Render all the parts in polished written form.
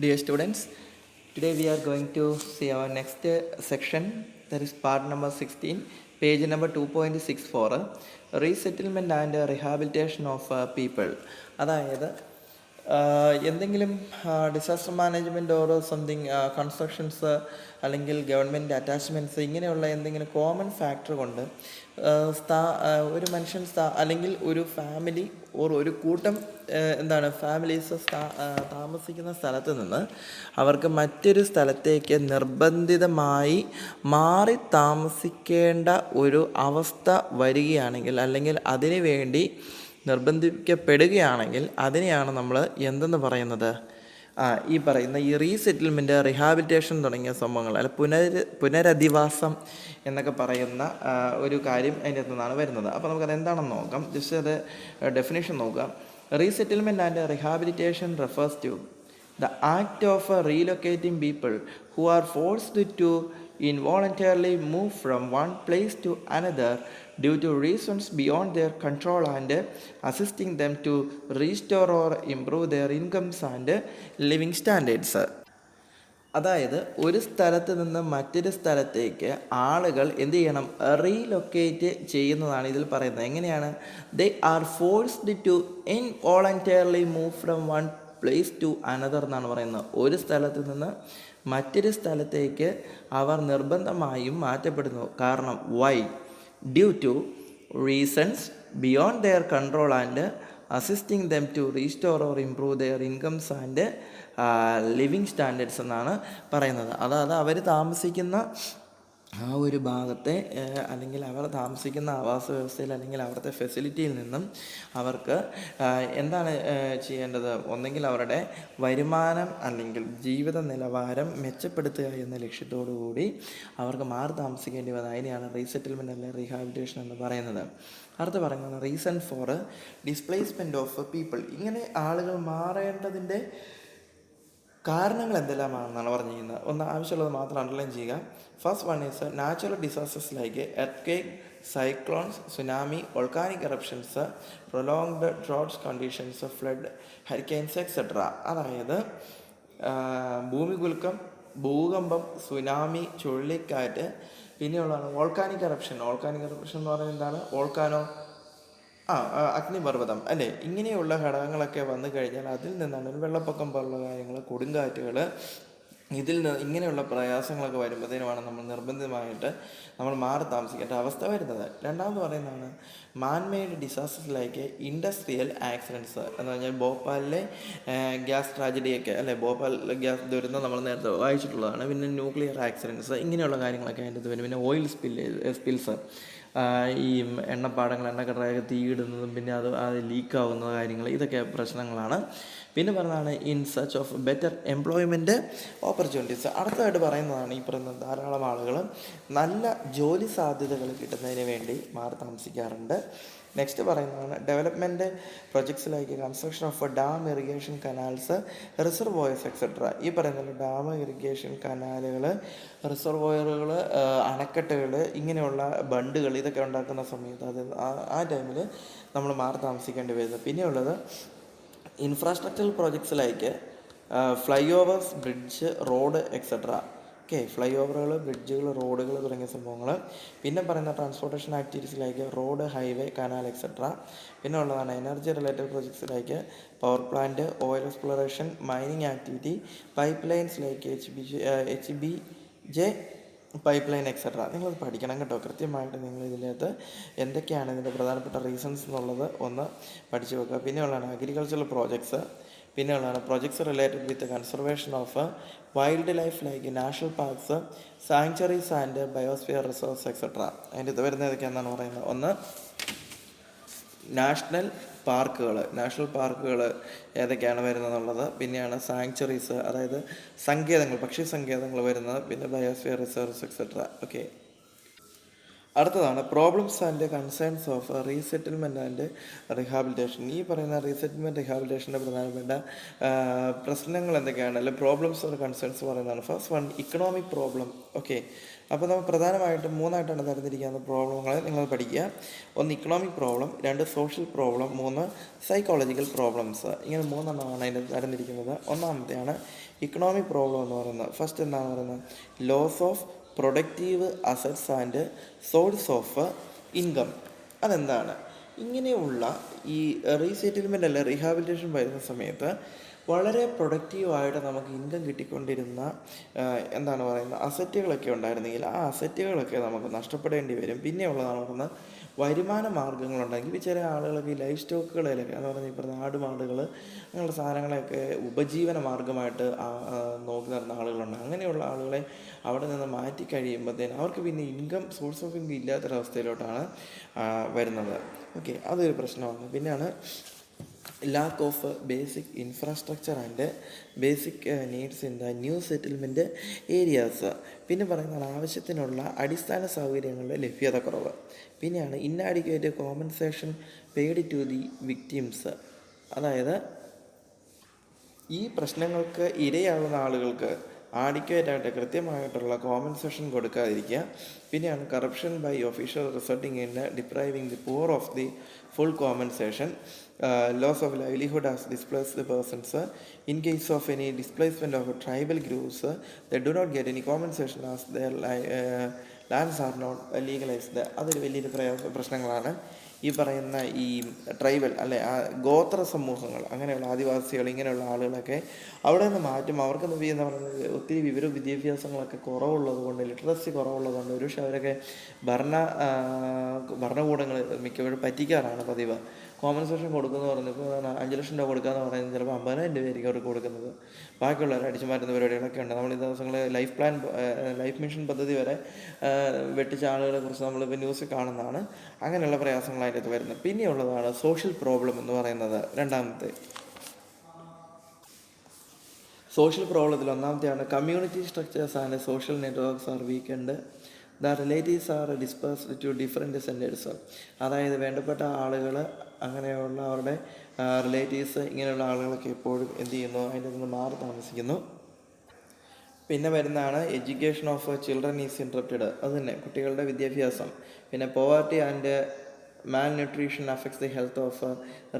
Dear students, today we are going to see our next section, that is part number 16, page number 2.64, resettlement and rehabilitation of people. അതായത് എന്തെങ്കിലും disaster management ഓരോ something constructions അല്ലെങ്കിൽ government attachments ഇങ്ങനെയുള്ള എന്തെങ്കിലും common factor കൊണ്ട് ഒരു മനുഷ്യൻ അല്ലെങ്കിൽ ഒരു ഫാമിലി ഒരു കൂട്ടം ഫാമിലീസ് താമസിക്കുന്ന സ്ഥലത്ത് നിന്ന് അവർക്ക് മറ്റൊരു സ്ഥലത്തേക്ക് നിർബന്ധിതമായി മാറി താമസിക്കേണ്ട ഒരു അവസ്ഥ വരികയാണെങ്കിൽ അല്ലെങ്കിൽ അതിനു വേണ്ടി നിർബന്ധിക്കപ്പെടുകയാണെങ്കിൽ അതിനെയാണ് നമ്മൾ എന്തെന്ന് പറയുന്നത്, ഈ പറയുന്ന ഈ റീസെറ്റിൽമെൻറ്റ്, റിഹാബിലിറ്റേഷൻ തുടങ്ങിയ സംഭവങ്ങൾ അല്ല പുനരധിവാസം എന്നൊക്കെ പറയുന്ന ഒരു കാര്യം അതിൻ്റെ അകത്തു നിന്നാണ് വരുന്നത്. അപ്പോൾ നമുക്കത് എന്താണെന്ന് നോക്കാം. ജസ്റ്റ് അത് ഡെഫിനേഷൻ നോക്കാം. Resettlement and rehabilitation refers to the act of relocating people who are forced to involuntarily move from one place to another due to reasons beyond their control and assisting them to restore or improve their incomes and living standards. അതായത് ഒരു സ്ഥലത്ത് നിന്ന് മറ്റൊരു സ്ഥലത്തേക്ക് ആളുകൾ എന്ത് ചെയ്യണം, relocate ചെയ്യുന്നതാണ് ഇതിൽ പറയുന്നത്. എങ്ങനെയാണ്? They are forced to involuntarily move from one place to another എന്നാണ് പറയുന്നത്. ഒരു സ്ഥലത്ത് നിന്ന് മറ്റൊരു സ്ഥലത്തേക്ക് അവർ നിർബന്ധമായും മാറ്റപ്പെടുന്നു. കാരണം why? Due to reasons beyond their control and assisting them to restore or improve their incomes and living standards എന്നാണ് പറയുന്നത്. അതായത് അവർ താമസിക്കുന്ന ആ ഒരു ഭാഗത്തെ അല്ലെങ്കിൽ അവർ താമസിക്കുന്ന ആവാസ വ്യവസ്ഥയിൽ അല്ലെങ്കിൽ അവിടുത്തെ ഫെസിലിറ്റിയിൽ നിന്നും അവർക്ക് എന്താണ് ചെയ്യേണ്ടത്? ഒന്നെങ്കിൽ അവരുടെ വരുമാനം അല്ലെങ്കിൽ ജീവിത നിലവാരം മെച്ചപ്പെടുത്തുക എന്ന ലക്ഷ്യത്തോടു കൂടി അവർക്ക് മാറി താമസിക്കേണ്ടി വന്നത്. അതിനെയാണ് റീസെറ്റിൽമെൻറ്റ് അല്ലെങ്കിൽ റീഹാബിലിറ്റേഷൻ എന്ന് പറയുന്നത്. അടുത്ത് പറയുന്നത് reason for displacement of people. ഇങ്ങനെ ആളുകൾ മാറേണ്ടതിൻ്റെ കാരണങ്ങൾ എന്തെല്ലാമാണെന്നാണ് പറഞ്ഞിരിക്കുന്നത്. ഒന്ന് ആവശ്യമുള്ളത് മാത്രം അണ്ടർലൈൻ ചെയ്യുക. First one is natural disasters like earthquake, cyclones, tsunami, volcanic eruptions, prolonged droughts conditions, flood, hurricanes etcetera. അതായത് ഭൂമികുലുക്കം, ഭൂകമ്പം, സുനാമി, ചുഴലിക്കാറ്റ്, പിന്നെയുള്ളതാണ് വോൾക്കാനിക് എറപ്ഷൻ. വോൾക്കാനിക് എറപ്ഷൻ എന്ന് പറയുന്നത് എന്താണ്? വോൾക്കാനോ അഗ്നിപർവ്വതം അല്ലേ? ഇങ്ങനെയുള്ള ഘടകങ്ങളൊക്കെ വന്നു കഴിഞ്ഞാൽ അതിൽ നിന്നാണ് വെള്ളപ്പൊക്കം പോലുള്ള കാര്യങ്ങൾ, കൊടുങ്കാറ്റുകൾ, ഇങ്ങനെയുള്ള പ്രയാസങ്ങളൊക്കെ വരുമ്പോഴത്തേനുമാണ് നമ്മൾ നിർബന്ധിതമായിട്ട് നമ്മൾ മാറി താമസിക്കേണ്ട അവസ്ഥ വരുന്നത്. രണ്ടാമത് പറയുന്നതാണ് man-made disasters like industrial accidents എന്ന് പറഞ്ഞാൽ ഭോപ്പാലിലെ ഗ്യാസ് ട്രാജഡിയൊക്കെ അല്ലേ, ഭോപ്പാൽ ഗ്യാസ് ദുരന്തം നമ്മൾ നേരത്തെ വായിച്ചിട്ടുള്ളതാണ്. പിന്നെ ന്യൂക്ലിയർ ആക്സിഡൻറ്റ്സ്, ഇങ്ങനെയുള്ള കാര്യങ്ങളൊക്കെ അതിൻ്റെ വരും. പിന്നെ ഓയിൽ സ്പിൽസ്, ഈ എണ്ണപ്പാടങ്ങൾ, എണ്ണക്കടയൊക്കെ തീയിടുന്നതും പിന്നെ അത് ലീക്കാവുന്ന കാര്യങ്ങൾ, ഇതൊക്കെ പ്രശ്നങ്ങളാണ്. പിന്നെ പറയുന്നതാണ് in such of better employment opportunities. അടുത്തതായിട്ട് പറയുന്നതാണ് ഈ പറയുന്ന ധാരാളം ആളുകൾ നല്ല ജോലി സാധ്യതകൾ കിട്ടുന്നതിന് വേണ്ടി മാറി താമസിക്കാറുണ്ട്. നെക്സ്റ്റ് പറയുന്നതാണ് ഡെവലപ്മെൻറ്റ് പ്രൊജക്ട്സിലേക്ക് construction of dam, irrigation canals, reservoirs etcetera. ഈ പറയുന്ന ഡാം, ഇറിഗേഷൻ കനാലുകൾ, റിസർവോയറുകൾ, അണക്കെട്ടുകൾ, ഇങ്ങനെയുള്ള ബണ്ടുകൾ, ഇതൊക്കെ ഉണ്ടാക്കുന്ന സമയത്ത് ആ ടൈമിൽ നമ്മൾ മാറി താമസിക്കേണ്ടി വരുന്നത്. പിന്നെയുള്ളത് ഇൻഫ്രാസ്ട്രക്ചറൽ പ്രോജക്ട്സിലേക്ക് flyovers, bridge, road etcetera. ഫ്ലൈ ഓവറുകൾ, ബ്രിഡ്ജുകൾ, റോഡുകൾ തുടങ്ങിയ സംഭവങ്ങൾ. പിന്നെ പറയുന്ന ട്രാൻസ്പോർട്ടേഷൻ ആക്ടിവിറ്റീസിലേക്ക് റോഡ്, ഹൈവേ, കനാൽ എക്സെട്ര. പിന്നെ ഉള്ളതാണ് എനർജി റിലേറ്റഡ് പ്രോജക്ട്സിലേക്ക് power plant, oil exploration, mining activity, പൈപ്പ് ലൈൻസിലേക്ക് HBJ പൈപ്പ് ലൈൻ എക്സെട്ര. നിങ്ങളത് പഠിക്കണം കേട്ടോ. കൃത്യമായിട്ട് നിങ്ങൾ ഇതിനകത്ത് എന്തൊക്കെയാണ് ഇതിൻ്റെ പ്രധാനപ്പെട്ട റീസൺസ് എന്നുള്ളത് ഒന്ന് പഠിച്ചു വെക്കുക. പിന്നെ ഉള്ളതാണ് അഗ്രികൾച്ചറൽ പ്രോജക്ട്സ്. പിന്നെ ഉള്ളതാണ് projects related with conservation of wild life like national parks, sanctuaries and biosphere reserves etcetera. അതിൻ്റെ ഇത് വരുന്നത് ഏതൊക്കെയാണെന്നാണ് പറയുന്നത്. ഒന്ന് നാഷണൽ പാർക്കുകൾ ഏതൊക്കെയാണ് വരുന്നതെന്നുള്ളത്. പിന്നെയാണ് സാങ്ച്വറീസ്, അതായത് സങ്കേതങ്ങൾ, പക്ഷി സങ്കേതങ്ങൾ വരുന്നത്. പിന്നെ ബയോസ്ഫിയർ റിസർവ്സ് എക്സെട്ര. അടുത്തതാണ് problems and concerns of resettlement and rehabilitation. ഈ പറയുന്ന റീസെറ്റിൽമെൻറ്റ് റിഹാബിലിറ്റേഷൻ്റെ പ്രധാനപ്പെട്ട പ്രശ്നങ്ങൾ എന്തൊക്കെയാണ്, അല്ലെങ്കിൽ പ്രോബ്ലംസ് ഓർ കൺസേൺസ് പറയുന്നതാണ്. First one, economic problem. Okay, അപ്പോൾ നമ്മൾ പ്രധാനമായിട്ടും മൂന്നായിട്ടാണ് തരംതിരിക്കുന്ന പ്രോബ്ലങ്ങളെ നിങ്ങൾ പഠിക്കുക. ഒന്ന് ഇക്കണോമിക് പ്രോബ്ലം, രണ്ട് സോഷ്യൽ പ്രോബ്ലം, മൂന്ന് സൈക്കോളജിക്കൽ പ്രോബ്ലംസ്. ഇങ്ങനെ മൂന്നെണ്ണമാണ് അതിൻ്റെ തരംതിരിക്കുന്നത്. ഒന്നാമത്തെയാണ് ഇക്കണോമിക് പ്രോബ്ലം എന്ന് പറയുന്നത്. ഫസ്റ്റ് എന്താണ് പറയുന്നത്, loss of productive assets and source of income. അതെന്താണ്, ഇങ്ങനെയുള്ള ഈ റീസെറ്റിൽമെൻ്റ് അല്ല റീഹാബിലിറ്റേഷൻ വരുന്ന സമയത്ത് വളരെ പ്രൊഡക്റ്റീവായിട്ട് നമുക്ക് ഇൻകം കിട്ടിക്കൊണ്ടിരുന്ന എന്താണ് പറയുന്നത് അസറ്റുകളൊക്കെ ഉണ്ടായിരുന്നെങ്കിൽ ആ അസറ്റുകളൊക്കെ നമുക്ക് നഷ്ടപ്പെടേണ്ടി വരും. പിന്നെയുള്ളതാണ് പറയുന്നത് വരുമാന മാർഗ്ഗങ്ങളുണ്ടെങ്കിൽ ചില ആളുകളൊക്കെ ഈ ലൈഫ് സ്റ്റോക്കുകളിലൊക്കെ എന്ന് പറഞ്ഞാൽ ഇപ്പോൾ ആടുമാടുകൾ അങ്ങനെയുള്ള സാധനങ്ങളെയൊക്കെ ഉപജീവന മാർഗ്ഗമായിട്ട് നോക്കി നടന്ന ആളുകളുണ്ട്. അങ്ങനെയുള്ള ആളുകളെ അവിടെ നിന്ന് മാറ്റി കഴിയുമ്പോഴത്തേന് അവർക്ക് പിന്നെ ഇൻകം സോഴ്സ് ഓഫ് ഇൻകം ഇല്ലാത്തൊരവസ്ഥയിലോട്ടാണ് വരുന്നത്. ഓക്കെ, അതൊരു പ്രശ്നമാണ്. പിന്നെയാണ് lack of basic infrastructure and basic needs in the new settlement areas. പിന്നെ പറയുന്നതാണ് ആവശ്യത്തിനുള്ള അടിസ്ഥാന സൗകര്യങ്ങളുടെ ലഭ്യത കുറവ്. പിന്നെയാണ് inadequate compensation paid to the victims. അതായത് ഈ പ്രശ്നങ്ങൾക്ക് ഇരയാകുന്ന ആളുകൾക്ക് ആഡിക്വേറ്റായിട്ട് കൃത്യമായിട്ടുള്ള കോമ്പൻസേഷൻ കൊടുക്കാതിരിക്കുക. പിന്നെയാണ് corruption by official resulting in depriving the poor of the full compensation. Loss of livelihood as displaced persons. In case of any displacement of tribal groups they do not get any compensation as their lands are not legalised. അതൊരു വലിയൊരു പ്രശ്നങ്ങളാണ്. ഈ പറയുന്ന ഈ tribal അല്ലെ ഗോത്ര സമൂഹങ്ങൾ, അങ്ങനെയുള്ള ആദിവാസികൾ, ഇങ്ങനെയുള്ള ആളുകളൊക്കെ അവിടെ നിന്ന് മാറ്റും. അവർക്ക് എന്താ പറയുന്നത് ഒത്തിരി വിദ്യാഭ്യാസങ്ങളൊക്കെ കുറവുള്ളത് കൊണ്ട്, ലിറ്ററസി കുറവുള്ളത് കൊണ്ട് ഒരുപക്ഷെ അവരൊക്കെ ഭരണകൂടങ്ങൾ മിക്കപ്പോഴും പറ്റിക്കാറാണ് പതിവ്. കോമ്പൻസേഷൻ കൊടുക്കുന്നത് പറഞ്ഞപ്പോൾ 5 ലക്ഷം രൂപ കൊടുക്കാമെന്ന് പറയുന്നത് ചിലപ്പോൾ 50,000 രൂപയായിരിക്കും അവർക്ക് കൊടുക്കുന്നത്. ബാക്കിയുള്ളവരെ അടിച്ചു മാറ്റുന്ന പരിപാടികളൊക്കെ ഉണ്ട്. നമ്മൾ ഈ ദിവസങ്ങളിൽ ലൈഫ് മിഷൻ പദ്ധതി വരെ വെട്ടിച്ച ആളുകളെ കുറിച്ച് നമ്മളിപ്പോൾ ന്യൂസിൽ കാണുന്നതാണ്. അങ്ങനെയുള്ള പ്രയാസങ്ങൾ അതിൻ്റെ അകത്ത് വരുന്നത്. പിന്നെയുള്ളതാണ് സോഷ്യൽ പ്രോബ്ലം എന്ന് പറയുന്നത്. രണ്ടാമത്തെ സോഷ്യൽ പ്രോബ്ലത്തിൽ ഒന്നാമത്തെയാണ് community structures and social networks are weakened. The relatives are dispersed to different centres. അതായത് വേണ്ടപ്പെട്ട ആളുകൾ, അങ്ങനെയുള്ള അവരുടെ റിലേറ്റീവ്സ്, ഇങ്ങനെയുള്ള ആളുകളൊക്കെ എപ്പോഴും എന്ത് ചെയ്യുന്നു, അതിൻ്റെ നിന്ന് മാറി താമസിക്കുന്നു. പിന്നെ വരുന്നതാണ് education of children is interrupted. അത് തന്നെ കുട്ടികളുടെ വിദ്യാഭ്യാസം. പിന്നെ poverty and malnutrition affects the health of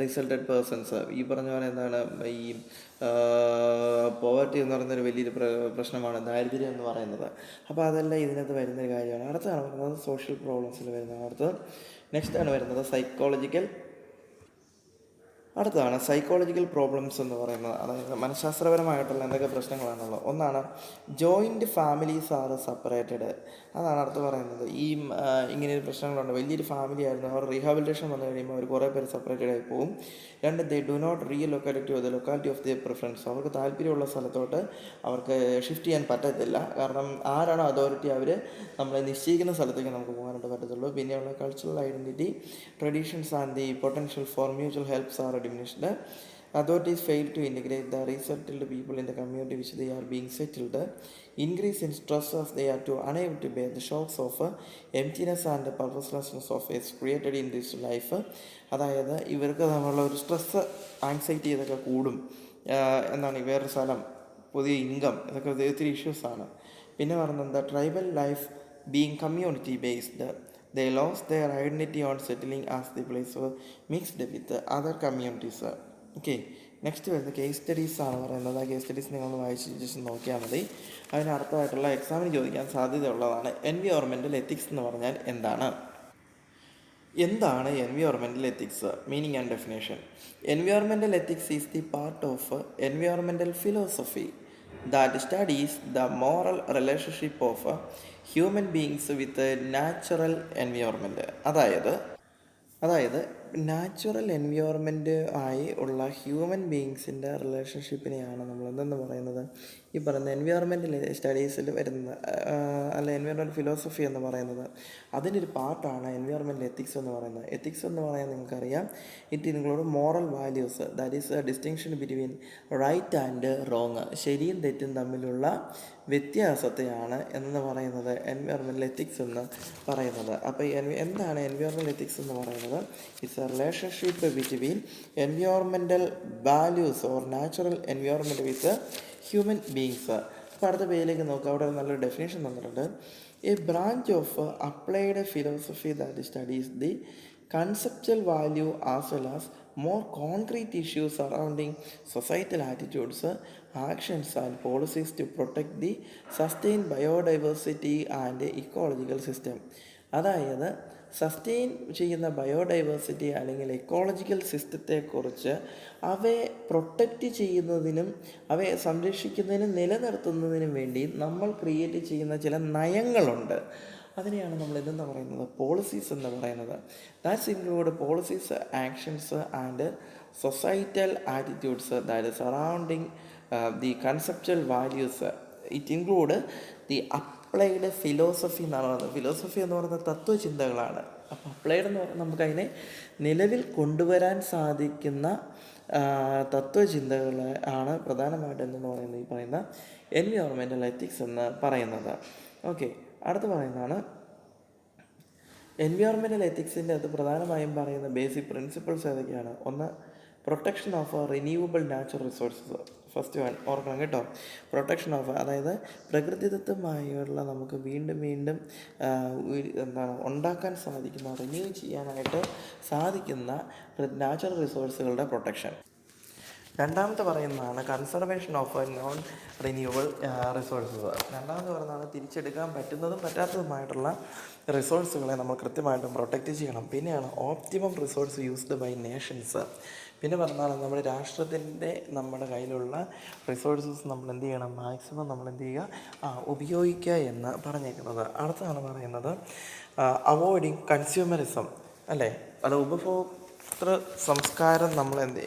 resulted persons. ഈ പറഞ്ഞ പോലെ എന്താണ് ഈ പോവർട്ടി എന്ന് പറയുന്നൊരു വലിയൊരു പ്രശ്നമാണ്, ദാരിദ്ര്യം എന്ന് പറയുന്നത്. അപ്പോൾ അതെല്ലാം ഇതിനകത്ത് വരുന്നൊരു കാര്യമാണ്. അടുത്താണ് വരുന്നത് സോഷ്യൽ പ്രോബ്ലംസിൽ വരുന്നത്. നെക്സ്റ്റ് ആണ് വരുന്നത് അടുത്തതാണ് സൈക്കോളജിക്കൽ പ്രോബ്ലംസ് എന്ന് പറയുന്നത്. അതായത് മനഃശാസ്ത്രപരമായിട്ടുള്ള എന്തൊക്കെ പ്രശ്നങ്ങളാണുള്ളത്. ഒന്നാണ് ജോയിൻറ്റ് ഫാമിലീസ് ആർ സെപ്പറേറ്റഡ്. അതാണ് അടുത്ത് പറയുന്നത്. ഇങ്ങനെയൊരു പ്രശ്നങ്ങളുണ്ട്. വലിയൊരു ഫാമിലി ആയിരുന്നു, അവർ റീഹാബിലിറ്റേഷൻ വന്നു കഴിയുമ്പോൾ അവർ കുറേ പേര് സെപ്പറേറ്റഡ് ആയി പോകും. രണ്ട്, they do not relocate to the locality of their preference. അവർക്ക് താല്പര്യമുള്ള സ്ഥലത്തോട്ട് അവർക്ക് ഷിഫ്റ്റ് ചെയ്യാൻ പറ്റത്തില്ല. കാരണം ആരാണോ അതോറിറ്റി അവർ നമ്മളെ നിശ്ചയിക്കുന്ന സ്ഥലത്തേക്ക് നമുക്ക് പോകാനായിട്ട് പറ്റത്തുള്ളൂ. പിന്നെയുള്ള cultural identity, traditions and the potential for mutual helps are diminished. Authorities fail to integrate the resettled people in the community which they are being settled. Increase in stress as they are too unable to bear the shocks of emptiness and the purposelessness of is created in this life. അതായത് ഇവർക്ക് നമ്മളുള്ള ഒരു stress, anxiety ഇതൊക്കെ കൂടും. എന്താണ് ഈ വേറൊരു സ്ഥലം, പുതിയ ഇൻകം, ഇതൊക്കെ ഒത്തിരി ഇഷ്യൂസാണ്. പിന്നെ പറയുന്നത് tribal life being community based. They lost their identity on settling as the place mixed with other communities. Okay, next വരുന്നത് കേസ് സ്റ്റഡീസ് ആണ് പറയുന്നത്. ആ കേസ് സ്റ്റഡീസ് നിങ്ങൾ വായിച്ച് ജസ്റ്റ് നോക്കിയാൽ മതി. അതിനർത്ഥമായിട്ടുള്ള എക്സാമിന് ചോദിക്കാൻ സാധ്യതയുള്ളതാണ്. എൻവയോൺമെൻറ്റൽ എത്തിക്സ് എന്ന് പറഞ്ഞാൽ എന്താണ് environmental ethics? Meaning and definition. Environmental ethics is the part of environmental philosophy that studies the moral relationship of human beings with a natural environment. അതായത് നാച്ചുറൽ എൻവയോൺമെൻറ്റ് ആയി ഉള്ള ഹ്യൂമൻ ബീയിങ്സിൻ്റെ റിലേഷൻഷിപ്പിനെയാണ് നമ്മൾ എന്തെന്ന് പറയുന്നത്, ഈ പറയുന്ന എൻവയോൺമെൻറ്റൽ സ്റ്റഡീസിൽ വരുന്നത്, അല്ല എൻവയോൺമെൻറ്റ് ഫിലോസഫി എന്ന് പറയുന്നത്. അതിൻ്റെ ഒരു പാർട്ടാണ് എൻവയോൺമെൻറ്റൽ എത്തിക്സ് എന്ന് പറയുന്നത്. എത്തിക്സ് എന്ന് പറയാൻ നിങ്ങൾക്കറിയാം, it include moral values, that is a distinction between right and wrong. ശരിയും തെറ്റും തമ്മിലുള്ള വ്യത്യാസത്തെയാണ് എന്ന് പറയുന്നത് എൻവയോൺമെൻറ്റൽ എത്തിക്സ് എന്ന് പറയുന്നത്. അപ്പോൾ എന്താണ് എൻവയോൺമെൻറ്റൽ എത്തിക്സ് എന്ന് പറയുന്നത്? It's A relationship between environmental values or natural environment with human beings. അപ്പോൾ അടുത്ത പേജിലേക്ക് നോക്കുക, അവിടെ നല്ലൊരു ഡെഫിനേഷൻ തന്നിട്ടുണ്ട്. A branch of applied philosophy that studies the conceptual value as well as more concrete issues surrounding societal attitudes, actions and policies to protect the sustained biodiversity and ecological system. അതായത് sustain ചെയ്യുന്ന biodiversity അല്ലെങ്കിൽ ecological സിസ്റ്റത്തെക്കുറിച്ച് അവയെ protect ചെയ്യുന്നതിനും അവയെ സംരക്ഷിക്കുന്നതിനും നിലനിർത്തുന്നതിനും വേണ്ടി നമ്മൾ ക്രിയേറ്റ് ചെയ്യുന്ന ചില നയങ്ങളുണ്ട്. അതിനെയാണ് നമ്മൾ എന്തെന്ന് പറയുന്നത്? പോളിസീസ് എന്ന് പറയുന്നത്. That's include policies, actions and societal attitudes that surrounding the conceptual values. It include the applied philosophy എന്നാണ് പറയുന്നത്. ഫിലോസഫി എന്ന് പറയുന്നത് തത്വചിന്തകളാണ്. അപ്പോൾ അപ്ലൈഡ് എന്ന് പറഞ്ഞാൽ നമുക്കതിനെ നിലവിൽ കൊണ്ടുവരാൻ സാധിക്കുന്ന തത്വചിന്തകൾ ആണ് പ്രധാനമായിട്ട് എന്തെന്ന് പറയുന്നത് ഈ പറയുന്ന എൻവയോൺമെൻറ്റൽ എത്തിക്സ് എന്ന് പറയുന്നത്. ഓക്കെ, അടുത്ത് പറയുന്നതാണ് എൻവയോൺമെൻറ്റൽ എത്തിക്സിൻ്റെ അത് പ്രധാനമായും പറയുന്ന ബേസിക് പ്രിൻസിപ്പിൾസ് ഏതൊക്കെയാണ്? ഒന്ന്, protection of renewable natural resources. First one ഓർക്കണം കേട്ടോ, പ്രൊട്ടക്ഷൻ ഓഫ്, അതായത് പ്രകൃതിദത്തമായുള്ള നമുക്ക് വീണ്ടും വീണ്ടും ഉണ്ടാക്കാൻ സാധിക്കുന്ന, റിന്യൂ ചെയ്യാനായിട്ട് സാധിക്കുന്ന നാച്ചുറൽ റിസോഴ്സുകളുടെ പ്രൊട്ടക്ഷൻ. രണ്ടാമത്തെ പറയുന്നതാണ് conservation of non renewable resources. രണ്ടാമത് പറയുന്നതാണ് തിരിച്ചെടുക്കാൻ പറ്റുന്നതും പറ്റാത്തതുമായിട്ടുള്ള റിസോഴ്സുകളെ നമ്മൾ കൃത്യമായിട്ടും പ്രൊട്ടക്റ്റ് ചെയ്യണം. പിന്നെയാണ് optimum resource used by nations. പിന്നെ പറഞ്ഞാൽ നമ്മുടെ രാഷ്ട്രത്തിൻ്റെ നമ്മുടെ കയ്യിലുള്ള റിസോഴ്സസ് നമ്മൾ എന്ത് ചെയ്യണം? മാക്സിമം നമ്മൾ എന്ത് ചെയ്യുക? ഉപയോഗിക്കുക എന്ന് പറഞ്ഞേക്കുന്നത്. അടുത്താണ് പറയുന്നത് അവോയ്ഡിങ് കൺസ്യൂമറിസം, അല്ലേ? അത് ഉപഭോക്തൃ സംസ്കാരം നമ്മൾ എന്ത്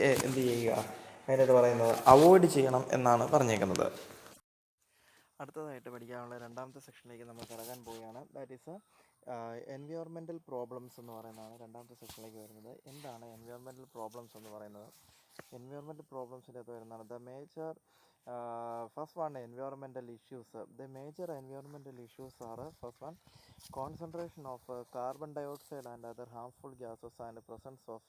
ചെയ്യുക? അതിനകത്ത് പറയുന്നത് അവോയ്ഡ് ചെയ്യണം എന്നാണ് പറഞ്ഞേക്കുന്നത്. അടുത്തതായിട്ട് പഠിക്കാനുള്ള രണ്ടാമത്തെ സെക്ഷനിലേക്ക് നമ്മൾ കടക്കാൻ പോവുകയാണ്. ദാറ്റ് ഈസ് എൻവയോൺമെൻറ്റൽ പ്രോബ്ലംസ് എന്ന് പറയുന്നതാണ് രണ്ടാമത്തെ സെക്ഷനിലേക്ക് വരുന്നത്. എന്താണ് എൻവയോൺമെൻറ്റൽ പ്രോബ്ലംസ് എന്ന് പറയുന്നത്? എൻവയോൺമെൻറ്റൽ പ്രോബ്ലംസിൻ്റെ അകത്ത് വരുന്നതാണ് the major first one environmental issues. The major environmental issues R first one concentration of carbon dioxide and other harmful gases and presence of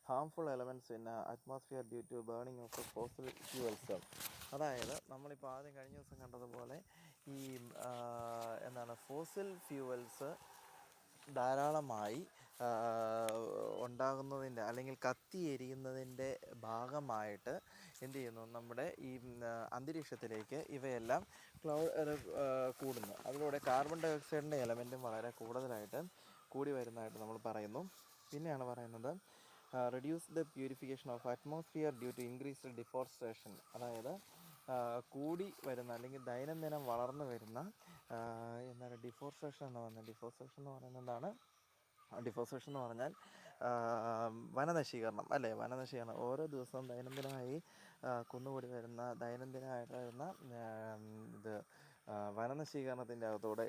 harmful elements in atmosphere due to burning of fossil fuels. അതായത് നമ്മളിപ്പോൾ ആദ്യം കഴിഞ്ഞ ദിവസം കണ്ടതുപോലെ ഈ fossil fuels ധാരാളമായി ഉണ്ടാകുന്നതിൻ്റെ അല്ലെങ്കിൽ കത്തിയെരിയുന്നതിൻ്റെ ഭാഗമായിട്ട് എന്ത് ചെയ്യുന്നു? നമ്മുടെ ഈ അന്തരീക്ഷത്തിലേക്ക് ഇവയെല്ലാം കൂടുന്നു. അതിലൂടെ കാർബൺ ഡൈ ഓക്സൈഡിൻ്റെ എലമെൻറ്റും വളരെ കൂടുതലായിട്ട് കൂടി വരുന്നതായിട്ട് നമ്മൾ പറയുന്നു. പിന്നെയാണ് പറയുന്നത് reduce the purification of atmosphere due to increased deforestation. അതായത് കൂടി വരുന്ന അല്ലെങ്കിൽ ദൈനംദിനം വളർന്നു വരുന്ന ഡിഫോറസ്റ്റേഷൻ എന്ന് പറയുന്നത്. ഡിഫോറസ്റ്റേഷൻ എന്ന് പറയുന്നത് എന്താണ്? ഡിഫോറസ്റ്റേഷൻ എന്ന് പറഞ്ഞാൽ വനനശീകരണം, അല്ലേ? വനനശീകരണം ഓരോ ദിവസവും ദൈനംദിനമായി കുന്നുകൂടി വരുന്ന ദൈനംദിനമായിട്ട് വരുന്ന വനനശീകരണത്തിൻ്റെ അകത്തൂടെ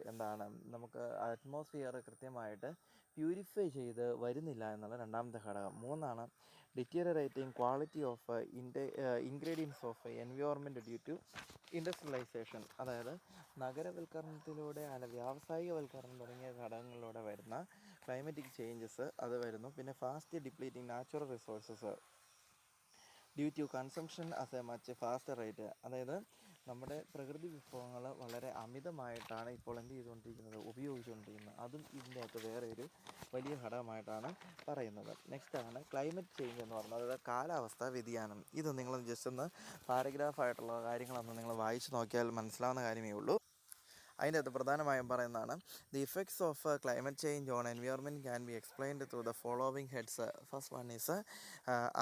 നമുക്ക് അറ്റ്മോസ്ഫിയർ കൃത്യമായിട്ട് പ്യൂരിഫൈ ചെയ്ത് വരുന്നില്ല എന്നുള്ള രണ്ടാമത്തെ ഘടകം. മൂന്നാണ് deteriorating quality of ingredients of environment due to industrialisation. അതായത് നഗരവൽക്കരണത്തിലൂടെ വ്യാവസായികവൽക്കരണം തുടങ്ങിയ ഘടകങ്ങളിലൂടെ വരുന്ന ക്ലൈമറ്റിക് ചേഞ്ചസ് അത് വരുന്നു. പിന്നെ fast depleting natural resources due to consumption as a much faster rate. അതായത് നമ്മുടെ പ്രകൃതി വിഭവങ്ങൾ വളരെ അമിതമായിട്ടാണ് ഇപ്പോൾ എന്ത് ചെയ്തുകൊണ്ടിരിക്കുന്നത്? ഉപയോഗിച്ചുകൊണ്ടിരിക്കുന്നത്. അതും ഇതിൻ്റെ അകത്ത് വേറെ ഒരു വലിയ ഘടകമായിട്ടാണ് പറയുന്നത്. നെക്സ്റ്റാണ് ക്ലൈമറ്റ് ചേഞ്ച് എന്ന് പറയുന്നത്. അതായത് കാലാവസ്ഥാ വ്യതിയാനം. ഇത് നിങ്ങൾ ജസ്റ്റ് ഒന്ന് പാരഗ്രാഫായിട്ടുള്ള കാര്യങ്ങളൊന്ന് നിങ്ങൾ വായിച്ച് നോക്കിയാൽ മനസ്സിലാവുന്ന കാര്യമേ ഉള്ളൂ. അതിൻ്റെ അകത്ത് പ്രധാനമായും പറയുന്നതാണ് the effects of climate change on environment can be explained through the following heads. First one is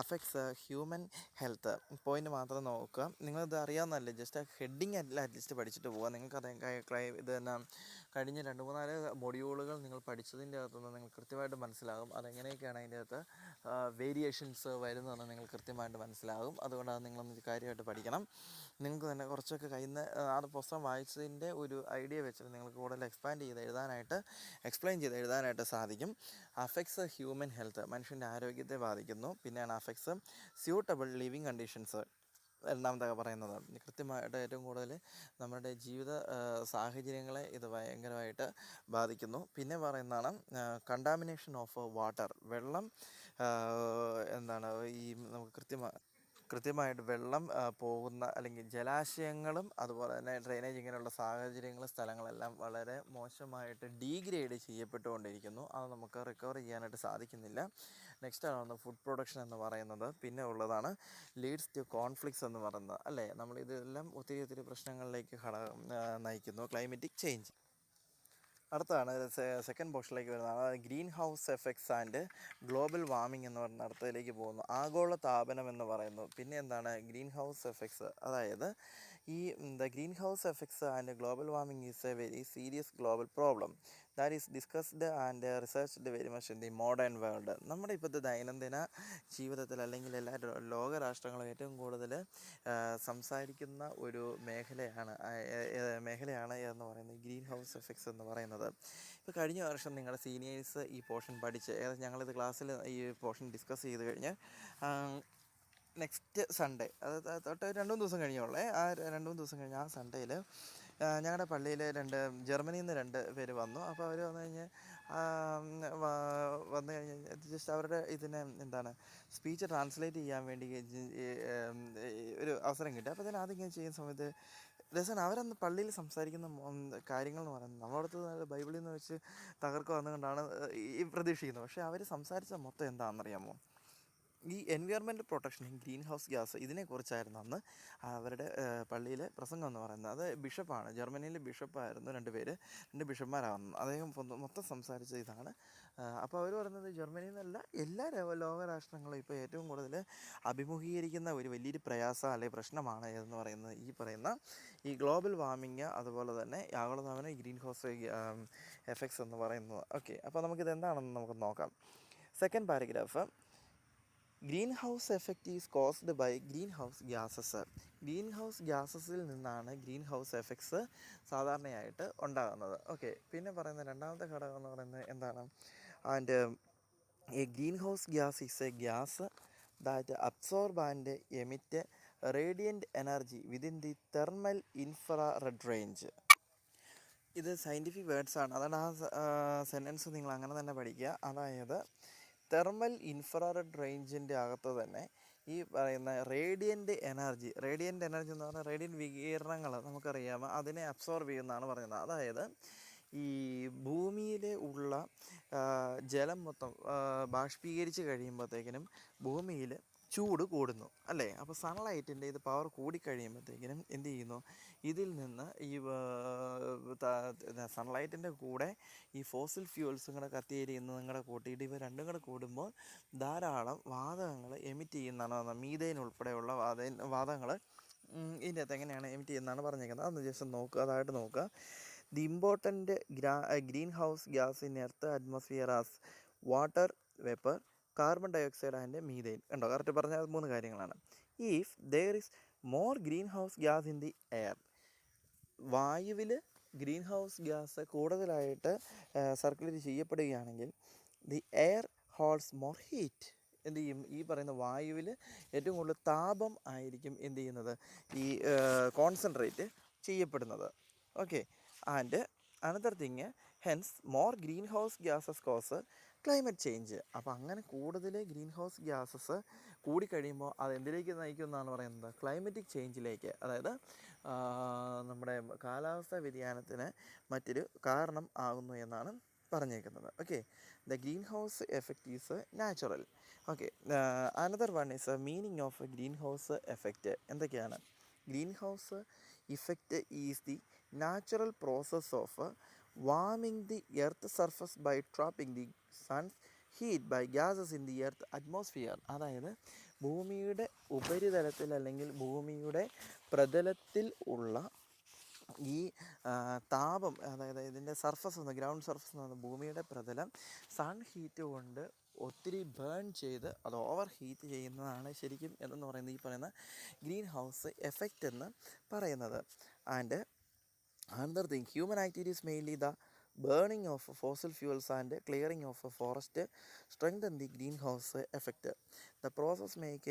affects human health. Point മാത്രം നോക്കുക. നിങ്ങളിത് അറിയാവുന്നതല്ലേ? ജസ്റ്റ് ഹെഡിങ് അറ്റ്ലീസ്റ്റ് പഠിച്ചിട്ട് പോവുക. നിങ്ങൾക്കത് ഇത് തന്നെ കഴിഞ്ഞ 2-3 മൊഡ്യൂളുകൾ നിങ്ങൾ പഠിച്ചതിൻ്റെ അകത്തുനിന്ന് നിങ്ങൾ കൃത്യമായിട്ട് മനസ്സിലാകും അതെങ്ങനെയൊക്കെയാണ് അതിൻ്റെ അകത്ത് വേരിയേഷൻസ് വരുന്നതെന്ന് നിങ്ങൾ കൃത്യമായിട്ട് മനസ്സിലാകും. അതുകൊണ്ട് അത് നിങ്ങളൊന്ന് കാര്യമായിട്ട് പഠിക്കണം. നിങ്ങൾക്ക് തന്നെ കുറച്ചൊക്കെ കയ്യിൽ നിന്ന് ആ പുസ്തകം വായിച്ചതിൻ്റെ ഒരു ഐഡിയ വെച്ചിട്ട് നിങ്ങൾക്ക് കൂടുതൽ എക്സ്പ്ലെയിൻ ചെയ്ത് എഴുതാനായിട്ട് സാധിക്കും. അഫക്ട്സ് ഹ്യൂമൻ ഹെൽത്ത്, മനുഷ്യൻ്റെ ആരോഗ്യത്തെ ബാധിക്കുന്നു. പിന്നെയാണ് അഫക്ട്സ് സ്യൂട്ടബിൾ ലിവിങ് കണ്ടീഷൻസ്. രണ്ടാമത്തെ പറയുന്നത് കൃത്യമായിട്ട് ഏറ്റവും കൂടുതൽ നമ്മുടെ ജീവിത സാഹചര്യങ്ങളെ ഇത് ഭയങ്കരമായിട്ട് ബാധിക്കുന്നു. പിന്നെ പറയുന്നതാണ് കണ്ടാമിനേഷൻ ഓഫ് വാട്ടർ. വെള്ളം എന്താണ് ഈ നമുക്ക് കൃത്യമായിട്ട് വെള്ളം പോകുന്ന അല്ലെങ്കിൽ ജലാശയങ്ങളും അതുപോലെ തന്നെ ഡ്രെയിനേജ് ഇങ്ങനെയുള്ള സാഹചര്യങ്ങൾ സ്ഥലങ്ങളെല്ലാം വളരെ മോശമായിട്ട് ഡീഗ്രേഡ് ചെയ്യപ്പെട്ടുകൊണ്ടിരിക്കുന്നു. അത് നമുക്ക് റിക്കവർ ചെയ്യാനായിട്ട് സാധിക്കുന്നില്ല. നെക്സ്റ്റ് ആണ് ഫുഡ് പ്രൊഡക്ഷൻ എന്ന് പറയുന്നത്. പിന്നെ ഉള്ളതാണ് ലീഡ്സ് ടു കോൺഫ്ലിക്ട്സ് എന്ന് പറയുന്നത്, അല്ലേ? നമ്മളിതെല്ലാം ഒത്തിരി പ്രശ്നങ്ങളിലേക്ക് നയിക്കുന്നു. ക്ലൈമറ്റിക് ചേഞ്ച് അടുത്താണ് സെക്കൻഡ് പോർഷനിലേക്ക് വരുന്നതാണ് green house effects and global warming എന്ന് പറയുന്ന അടുത്തതിലേക്ക് പോകുന്നു. ആഗോള താപനം എന്ന് പറയുന്നു. പിന്നെ എന്താണ് ഗ്രീൻ ഹൗസ് എഫക്ട്സ്? അതായത് ഈ green house effects and global warming is A very serious global problem that is discussed and researched very much in the modern world. നമ്മുടെ ഇപ്പോഴത്തെ ദൈനംദിന ജീവിതത്തിൽ അല്ലെങ്കിൽ എല്ലാ ലോകരാഷ്ട്രങ്ങളും ഏറ്റവും കൂടുതൽ സംസാരിക്കുന്ന ഒരു മേഖലയാണ് എന്ന് പറയുന്നത് ഗ്രീൻ ഹൗസ് എഫക്ട്സ് എന്ന് പറയുന്നത്. ഇപ്പോൾ കഴിഞ്ഞ വർഷം നിങ്ങളുടെ സീനിയേഴ്സ് ഈ പോർഷൻ പഠിച്ച് ഞങ്ങളിത് ക്ലാസ്സിൽ ഈ പോർഷൻ ഡിസ്കസ് ചെയ്ത് കഴിഞ്ഞ് നെക്സ്റ്റ് സൺഡേ അത് തൊട്ട് 2-3 ദിവസം കഴിഞ്ഞുള്ളേ. ആ 2-3 ദിവസം കഴിഞ്ഞ് ആ സൺഡേയിൽ ഞങ്ങളുടെ പള്ളിയിൽ ജർമ്മനിയിൽ നിന്ന് 2 പേര് വന്നു. അപ്പോൾ അവർ വന്നു കഴിഞ്ഞ് ജസ്റ്റ് അവരുടെ ഇതിനെ സ്പീച്ച് ട്രാൻസ്ലേറ്റ് ചെയ്യാൻ വേണ്ടി ഒരു അവസരം കിട്ടി. അപ്പോൾ അതിന് അതിങ്ങനെ ചെയ്യുന്ന സമയത്ത് രസമാണ്. അവരന്ന് പള്ളിയിൽ സംസാരിക്കുന്ന കാര്യങ്ങൾ എന്ന് പറയുന്നത് നമ്മളടുത്ത് ബൈബിളിൽ നിന്ന് വെച്ച് തകർക്കുക വന്നുകൊണ്ടാണ് ഈ പ്രതീക്ഷിക്കുന്നത്. പക്ഷേ അവർ സംസാരിച്ച മൊത്തം എന്താണെന്നറിയാമോ? ഈ environment protection, green house gas, ഇതിനെക്കുറിച്ചായിരുന്നു അന്ന് അവരുടെ പള്ളിയിലെ പ്രസംഗം എന്ന് പറയുന്നത്. അത് ബിഷപ്പാണ്, ജർമ്മനിയിലെ ബിഷപ്പായിരുന്നു. 2 ബിഷപ്പ്മാരാണ്. അദ്ദേഹം മൊത്തം സംസാരിച്ച ഇതാണ്. അപ്പോൾ അവർ പറയുന്നത് ജർമ്മനിയിൽ നിന്നല്ല എല്ലാ ലോകരാഷ്ട്രങ്ങളും ഇപ്പോൾ ഏറ്റവും കൂടുതൽ അഭിമുഖീകരിക്കുന്ന ഒരു വലിയൊരു പ്രയാസം അല്ലെങ്കിൽ പ്രശ്നമാണ് എന്ന് പറയുന്നത് ഈ ഗ്ലോബൽ വാർമിങ്, അതുപോലെ തന്നെ ആഗോളതാപനം, ഗ്രീൻ ഹൗസ് എഫക്ട്സ് എന്ന് പറയുന്നത്. ഓക്കെ, അപ്പോൾ നമുക്കിത് എന്താണെന്ന് നമുക്ക് നോക്കാം. Second paragraph, greenhouse effect is caused by green house gases. Greenhouse ഗ്യാസസിൽ നിന്നാണ് ഗ്രീൻ ഹൗസ് എഫക്ട്സ് സാധാരണയായിട്ട് ഉണ്ടാകുന്നത്. ഓക്കെ, പിന്നെ പറയുന്ന രണ്ടാമത്തെ ഘടകം എന്ന് പറയുന്നത് എന്താണ്? And A green house gas is A gas that absorb and emit radiant energy within the thermal infrared range. ഇത് സയൻറ്റിഫിക് വേർഡ്സാണ്, അതാണ് ആ സെൻറ്റൻസ് നിങ്ങൾ അങ്ങനെ തന്നെ പഠിക്കുക. അതായത് തെർമൽ ഇൻഫ്രാറെഡ് റേഞ്ചിൻ്റെ അകത്ത് തന്നെ ഈ പറയുന്ന റേഡിയൻ്റ് എനർജി എന്ന് പറഞ്ഞാൽ റേഡിയൻ്റ് വികിരണങ്ങൾ നമുക്കറിയാമോ, അതിനെ അബ്സോർബ് ചെയ്യുന്നതാണ് പറയുന്നത്. അതായത് ഈ ഭൂമിയിൽ ഉള്ള ജലം മൊത്തം ബാഷ്പീകരിച്ച് കഴിയുമ്പോഴത്തേക്കിനും ഭൂമിയിൽ ചൂട് കൂടുന്നു, അല്ലേ? അപ്പോൾ സൺലൈറ്റിൻ്റെ ഇത് പവർ കൂടിക്കഴിയുമ്പോഴത്തേക്കിനും എന്ത് ചെയ്യുന്നു? ഇതിൽ നിന്ന് ഈ സൺലൈറ്റിൻ്റെ കൂടെ ഈ ഫോസിൽ ഫ്യൂൾസും കൂടെ കത്തിയിരിക്കുന്നതും കൂടെ കൂട്ടിയിട്ട് ഇവ രണ്ടും കൂടെ കൂടുമ്പോൾ ധാരാളം വാതകങ്ങൾ എമിറ്റ് ചെയ്യുന്നതാണ്. മീഥേൻ ഉൾപ്പെടെയുള്ള വാതകങ്ങൾ ഇതിൻ്റെ അകത്ത് എങ്ങനെയാണ് എമിറ്റ് ചെയ്യുന്നതാണ് പറഞ്ഞേക്കുന്നത്. അതൊന്ന് ജസ്റ്റ് അതായിട്ട് നോക്കുക. The important green house gas in earth atmosphere as water vapour, carbon dioxide and methane. കണ്ടോ, കറക്റ്റ് പറഞ്ഞാൽ 3 കാര്യങ്ങളാണ്. If there is more green house gas in the air, വായുവിൽ ഗ്രീൻ ഹൗസ് ഗ്യാസ് കൂടുതലായിട്ട് സർക്കുലേറ്റ് ചെയ്യപ്പെടുകയാണെങ്കിൽ the air holds more heat. എന്ത് ചെയ്യും? ഈ പറയുന്ന വായുവിൽ ഏറ്റവും കൂടുതൽ താപം ആയിരിക്കും എന്ത് ചെയ്യുന്നത്? ഈ കോൺസെൻട്രേറ്റ് ചെയ്യപ്പെടുന്നത്. Okay, and another thing, hence more green house gases cause climate change. അപ്പോൾ അങ്ങനെ കൂടുതൽ ഗ്രീൻ ഹൗസ് ഗ്യാസസ് കൂടിക്കഴിയുമ്പോൾ അത് എന്തിലേക്ക് നയിക്കും എന്നാണ് പറയുന്നത്? ക്ലൈമറ്റിക് ചേഞ്ചിലേക്ക്, അതായത് നമ്മുടെ കാലാവസ്ഥാ വ്യതിയാനത്തിന് മറ്റൊരു കാരണം ആകുന്നു എന്നാണ് പറഞ്ഞേക്കുന്നത്. Okay, the green house effect is natural. Okay, another one is meaning of green house effect. എന്തൊക്കെയാണ്? Greenhouse effect is the natural process of warming the earth surface by trapping the sun's heat by gases in the earth atmosphere. അതായത് ഭൂമിയുടെ ഉപരിതലത്തിൽ അല്ലെങ്കിൽ ഭൂമിയുടെ പ്രതലത്തിൽ ഉള്ള ഈ താപം, അതായത് ഇതിൻ്റെ ഗ്രൗണ്ട് സർഫസ് എന്ന് പറയുന്നത് ഭൂമിയുടെ പ്രതലം സൺ ഹീറ്റ് കൊണ്ട് ഒത്തിരി ബേൺ ചെയ്ത് അത് ഓവർ ഹീറ്റ് ചെയ്യുന്നതാണ് ശരിക്കും എന്ന് പറയുന്നത് ഈ പറയുന്ന ഗ്രീൻ ഹൗസ് എഫക്റ്റ് എന്ന് പറയുന്നത്. And another thing, human activities mainly the burning of fossil fuels and clearing of forest strengthen the greenhouse effect. The process make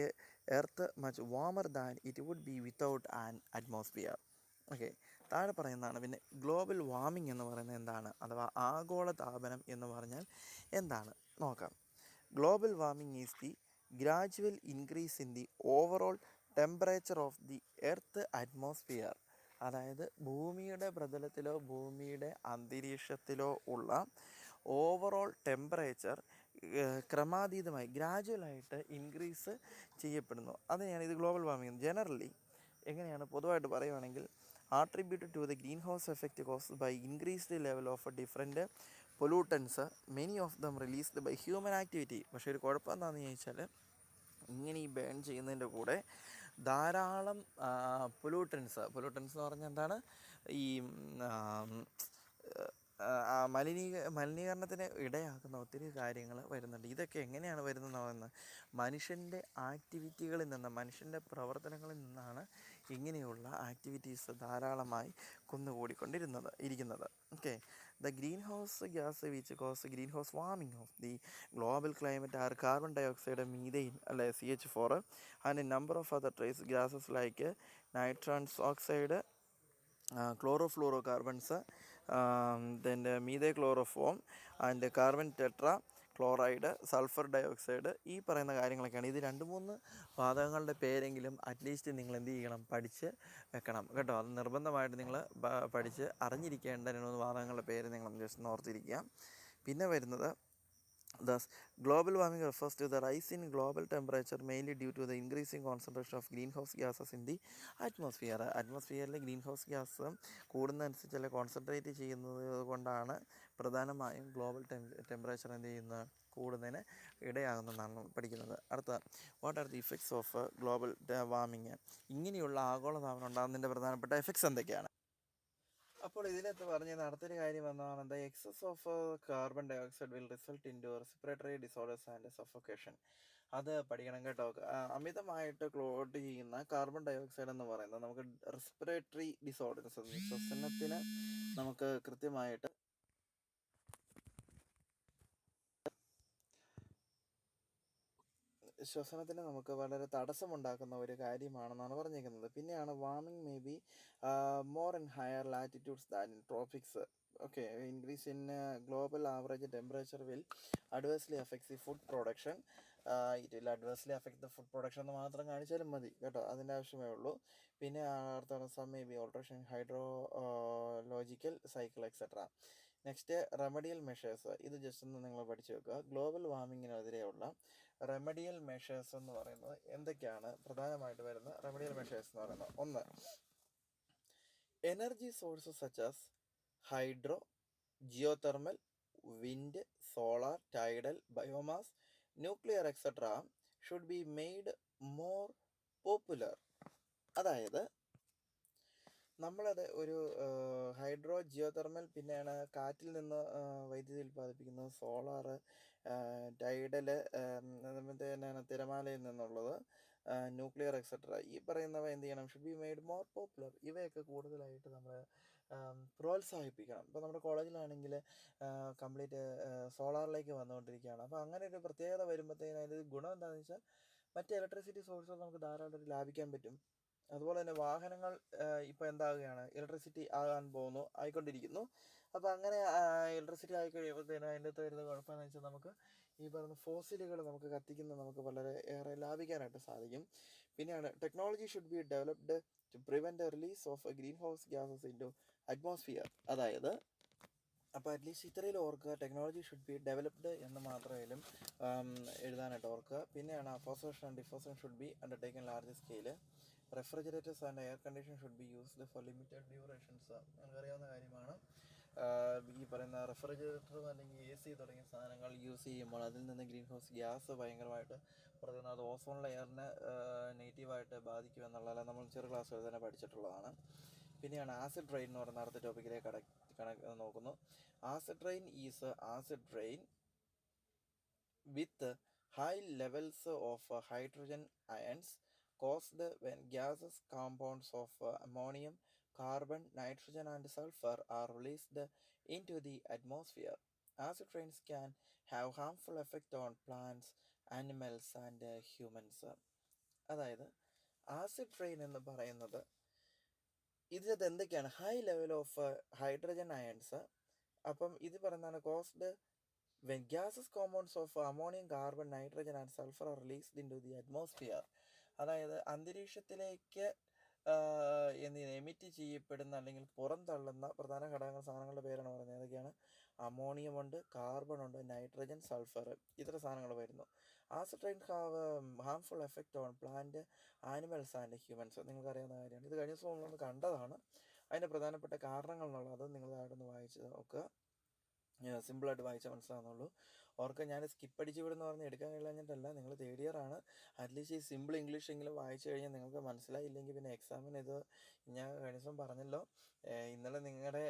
earth much warmer than it would be without an atmosphere. Okay, താഴെ പറയുന്നതാണ് പിന്നെ global warming എന്ന് പറയുന്നത് എന്താണ്, അഥവാ ആഗോള താപനം എന്ന് പറഞ്ഞാൽ എന്താണ് നോക്കാം. Global warming is the gradual increase in the overall temperature of the earth atmosphere. അതായത് ഭൂമിയുടെ പ്രതലത്തിലോ ഭൂമിയുടെ അന്തരീക്ഷത്തിലോ ഉള്ള ഓവറോൾ ടെമ്പറേച്ചർ ക്രമാതീതമായി ഗ്രാജുവലായിട്ട് ഇൻക്രീസ് ചെയ്യപ്പെടുന്നു. അതിനെയാണ് ഇത് ഗ്ലോബൽ വാർമിംഗ്. ജനറലി എങ്ങനെയാണ് പൊതുവായിട്ട് പറയുവാണെങ്കിൽ attributed to the greenhouse effect caused by increased level of different pollutants, many of them released by human activity. പക്ഷേ ഒരു കുഴപ്പം എന്താണെന്ന് ചോദിച്ചാൽ ഇങ്ങനെ ഈ ബേൺ ചെയ്യുന്നതിൻ്റെ കൂടെ ധാരാളം പൊല്യൂട്ടൻസ് എന്ന് പറഞ്ഞാൽ എന്താണ്, ഈ മലിനീകരണത്തിന് ഇടയാക്കുന്ന ഒത്തിരി കാര്യങ്ങൾ വരുന്നുണ്ട്. ഇതൊക്കെ എങ്ങനെയാണ് വരുന്നതെന്ന് മനുഷ്യൻ്റെ ആക്ടിവിറ്റികളിൽ നിന്ന്, മനുഷ്യൻ്റെ പ്രവർത്തനങ്ങളിൽ നിന്നാണ് ഇങ്ങനെയുള്ള ആക്ടിവിറ്റീസ് ധാരാളമായി ഇരിക്കുന്നത്. Okay, the green house gas which cause green house warming of the global climate are carbon dioxide, methane അല്ലെ CH4 and number of other trace gases like nitrous oxide, chlorofluorocarbons, then methachloroform and carbon tetra chloride, sulphur dioxide, ഈ പറയുന്ന കാര്യങ്ങളൊക്കെയാണ്. ഇത് 2-3 വാതകങ്ങളുടെ പേരെങ്കിലും at least നിങ്ങൾ എന്ത് ചെയ്യണം, പഠിച്ച് വെക്കണം കേട്ടോ. അത് നിർബന്ധമായിട്ട് നിങ്ങൾ പഠിച്ച് അറിഞ്ഞിരിക്കേണ്ട 2-3 വാതകങ്ങളുടെ പേര് നിങ്ങൾ ജസ്റ്റ് ഓർത്തിരിക്കുക. പിന്നെ വരുന്നത് thus global warming refers to the rise in global temperature mainly due to the increasing concentration of greenhouse gases in the atmosphere. അറ്റ്മോസ്ഫിയറിൽ ഗ്രീൻ ഹൗസ് ഗ്യാസ് കൂടുന്നതനുസരിച്ച് കോൺസെൻട്രേറ്റ് ചെയ്യുന്നത് കൊണ്ടാണ് പ്രധാനമായും ഗ്ലോബൽ ടെമ്പറേച്ചർ എന്ത് ചെയ്യുന്നത്, കൂടുന്നതിന് ഇടയാകുന്നതെന്നാണ് പഠിക്കുന്നത്. അടുത്ത, what are the effects of global warming. ഇങ്ങനെയുള്ള ആഗോളതാപനം ഉണ്ടാകുന്നതിൻ്റെ പ്രധാനപ്പെട്ട എഫക്ട്സ് എന്തൊക്കെയാണ്? അപ്പോൾ ഇതിനകത്ത് പറഞ്ഞത് അടുത്തൊരു കാര്യം വന്നതാണ് എന്താ, excess of carbon dioxide will result in to respiratory disorders and suffocation. അത് പഠിക്കണം കേട്ടോ. അമിതമായിട്ട് ക്ലോട്ട് ചെയ്യുന്ന കാർബൺ ഡയോക്സൈഡ് എന്ന് പറയുന്നത് നമുക്ക് റെസ്പിറേറ്ററി ഡിസോർഡേഴ്സ്, ശ്വസനത്തിന് നമുക്ക് കൃത്യമായിട്ട് ശ്വസനത്തിന് നമുക്ക് വളരെ തടസ്സമുണ്ടാക്കുന്ന ഒരു കാര്യമാണെന്നാണ് പറഞ്ഞിരിക്കുന്നത്. പിന്നെയാണ് warming may be more in higher latitudes than in Tropics. Okay, increase in global average temperature will adversely affects the food production. It will adversely affect the food production എന്ന് മാത്രം കാണിച്ചാലും മതി കേട്ടോ, അതിൻ്റെ ആവശ്യമേ ഉള്ളൂ. പിന്നെ അടുത്താണ് some may be alteration hydrological cycle etcetera. Next, remedial measures. ഇത് ജസ്റ്റ് ഒന്ന് നിങ്ങൾ പഠിച്ചു വെക്കുക. ഗ്ലോബൽ വാർമിങ്ങിനെതിരെയുള്ള റെമഡിയൽ മെഷേഴ്സ് എന്ന് പറയുന്നത് എന്തൊക്കെയാണ് പ്രധാനമായിട്ട് വരുന്ന റെമഡിയൽ മെഷേഴ്സ് എന്ന് പറയുന്നത്? 1, energy sources such as hydro, geothermal, wind, solar, tidal, biomass, nuclear etcetera should be made more popular. അതായത് നമ്മളത് ഒരു ഹൈഡ്രോ, ജിയോതെർമൽ, പിന്നെയാണ് കാറ്റിൽ നിന്ന് വൈദ്യുതി ഉൽപ്പാദിപ്പിക്കുന്നത്, സോളാർ, ടൈഡല്, മറ്റേ തന്നെയാണ് തിരമാലയിൽ നിന്നുള്ളത്, ന്യൂക്ലിയർ എക്സെട്ര. ഈ പറയുന്നവ എന്ത് ചെയ്യണം, should be made more popular. ഇവയൊക്കെ കൂടുതലായിട്ട് നമ്മൾ പ്രോത്സാഹിപ്പിക്കണം. ഇപ്പോൾ നമ്മുടെ കോളേജിലാണെങ്കിൽ കംപ്ലീറ്റ് സോളാറിലേക്ക് വന്നുകൊണ്ടിരിക്കുകയാണ്. അപ്പോൾ അങ്ങനെ ഒരു പ്രത്യേകത വരുമ്പോഴത്തേനും അതിൻ്റെ ഗുണം എന്താണെന്ന് വെച്ചാൽ മറ്റ് ഇലക്ട്രിസിറ്റി സോഴ്സുകൾ നമുക്ക് ധാരാളം ലാഭിക്കാൻ പറ്റും. അതുപോലെ തന്നെ വാഹനങ്ങൾ ഇപ്പോൾ എന്താകുകയാണ്, ഇലക്ട്രിസിറ്റി ആയിക്കൊണ്ടിരിക്കുന്നു. അപ്പോൾ അങ്ങനെ ഇലക്ട്രിസിറ്റി ആയി കഴിയുമ്പോഴത്തേനും അതിൻ്റെ അകത്ത് വരുന്ന കുഴപ്പമെന്ന് വെച്ചാൽ നമുക്ക് ഈ പറയുന്ന ഫോസിലുകൾ നമുക്ക് കത്തിക്കുന്നത് നമുക്ക് വളരെ ഏറെ ലാഭിക്കാനായിട്ട് സാധിക്കും. പിന്നെയാണ് technology should be developed to prevent release of green house gases in to atmosphere. അതായത് അപ്പോൾ അറ്റ്ലീസ്റ്റ് ഇത്രയും ഓർക്കുക, ടെക്നോളജി ഷുഡ് ബി ഡെവലപ്ഡ് എന്ന് മാത്രമേലും എഴുതാനായിട്ട് ഓർക്കുക. പിന്നെയാണ് afforestation and deforestation should be undertaken large scale. Refrigerators and air condition should be used for limited durations. നമുക്കറിയാവുന്ന കാര്യമാണ്. ഈ പറയുന്ന റെഫ്രിജറേറ്ററും അല്ലെങ്കിൽ AC തുടങ്ങിയ സാധനങ്ങൾ യൂസ് ചെയ്യുമ്പോൾ അതിൽ നിന്ന് ഗ്രീൻ ഹൗസ് ഗ്യാസ് ഭയങ്കരമായിട്ട് പുറത്തുനിന്ന് അത് ഓസോൺ ലെയറിനെ നെഗറ്റീവായിട്ട് ബാധിക്കുമെന്നുള്ളത് നമ്മൾ ചെറു ക്ലാസ്സുകളിൽ തന്നെ പഠിച്ചിട്ടുള്ളതാണ്. പിന്നെയാണ് ആസിഡ് റെയിൻ എന്ന് പറയുന്ന അടുത്ത ടോപ്പിക്കിലേക്ക് നോക്കുന്നു. Acid rain is acid rain with high levels of hydrogen ions caused when gases compounds of ammonium, carbon, nitrogen, and sulfur are released into the atmosphere. Acid rains can have harmful effect on plants, animals, and humans. അതായത് acid rain എന്ന് പറയുന്നത് ഇതിനകത്ത് എന്തൊക്കെയാണ് high level of hydrogen ions. അപ്പം ഇത് പറയുന്നതാണ് caused when gases compounds of ammonium, carbon, nitrogen and sulphur are released in to the atmosphere. അതായത് അന്തരീക്ഷത്തിലേക്ക് എന്ത് ചെയ്യുന്നത് എമിറ്റ് ചെയ്യപ്പെടുന്ന അല്ലെങ്കിൽ പുറന്തള്ളുന്ന പ്രധാന ഘടകങ്ങൾ സാധനങ്ങളുടെ പേരാണ് പറയുന്നത്. ഏതൊക്കെയാണ്? അമോണിയം ഉണ്ട്, കാർബൺ ഉണ്ട്, നൈട്രജൻ, സൾഫർ, ഇത്ര സാധനങ്ങൾ വരുന്നു. Acid rain have harmful effect on plant, animals and humans. നിങ്ങൾക്കറിയാവുന്ന കാര്യമാണ്. ഇത് കഴിഞ്ഞ ദിവസം നമ്മളൊന്ന് കണ്ടതാണ്. അതിൻ്റെ പ്രധാനപ്പെട്ട കാരണങ്ങൾ എന്നുള്ളത് നിങ്ങൾ അവിടെ നിന്ന് വായിച്ച് നോക്കുക. സിമ്പിളായിട്ട് വായിച്ചാൽ മനസ്സിലാകുന്നുള്ളൂ. ഓർക്ക് ഞാൻ സ്കിപ്പ് അടിച്ച് വിടുന്ന പറഞ്ഞ് എടുക്കാൻ കഴിഞ്ഞിട്ടല്ല, നിങ്ങൾ തേർഡ് ഇയർ ആണ്. അറ്റ്ലീസ്റ്റ് ഈ സിമ്പിൾ ഇംഗ്ലീഷ് എങ്കിലും വായിച്ചു കഴിഞ്ഞാൽ നിങ്ങൾക്ക് മനസ്സിലായില്ലെങ്കിൽ പിന്നെ എക്സാമിന് ഇത് ഞാൻ കഴിഞ്ഞ ദിവസം പറഞ്ഞല്ലോ, ഇന്നലെ നിങ്ങളുടെ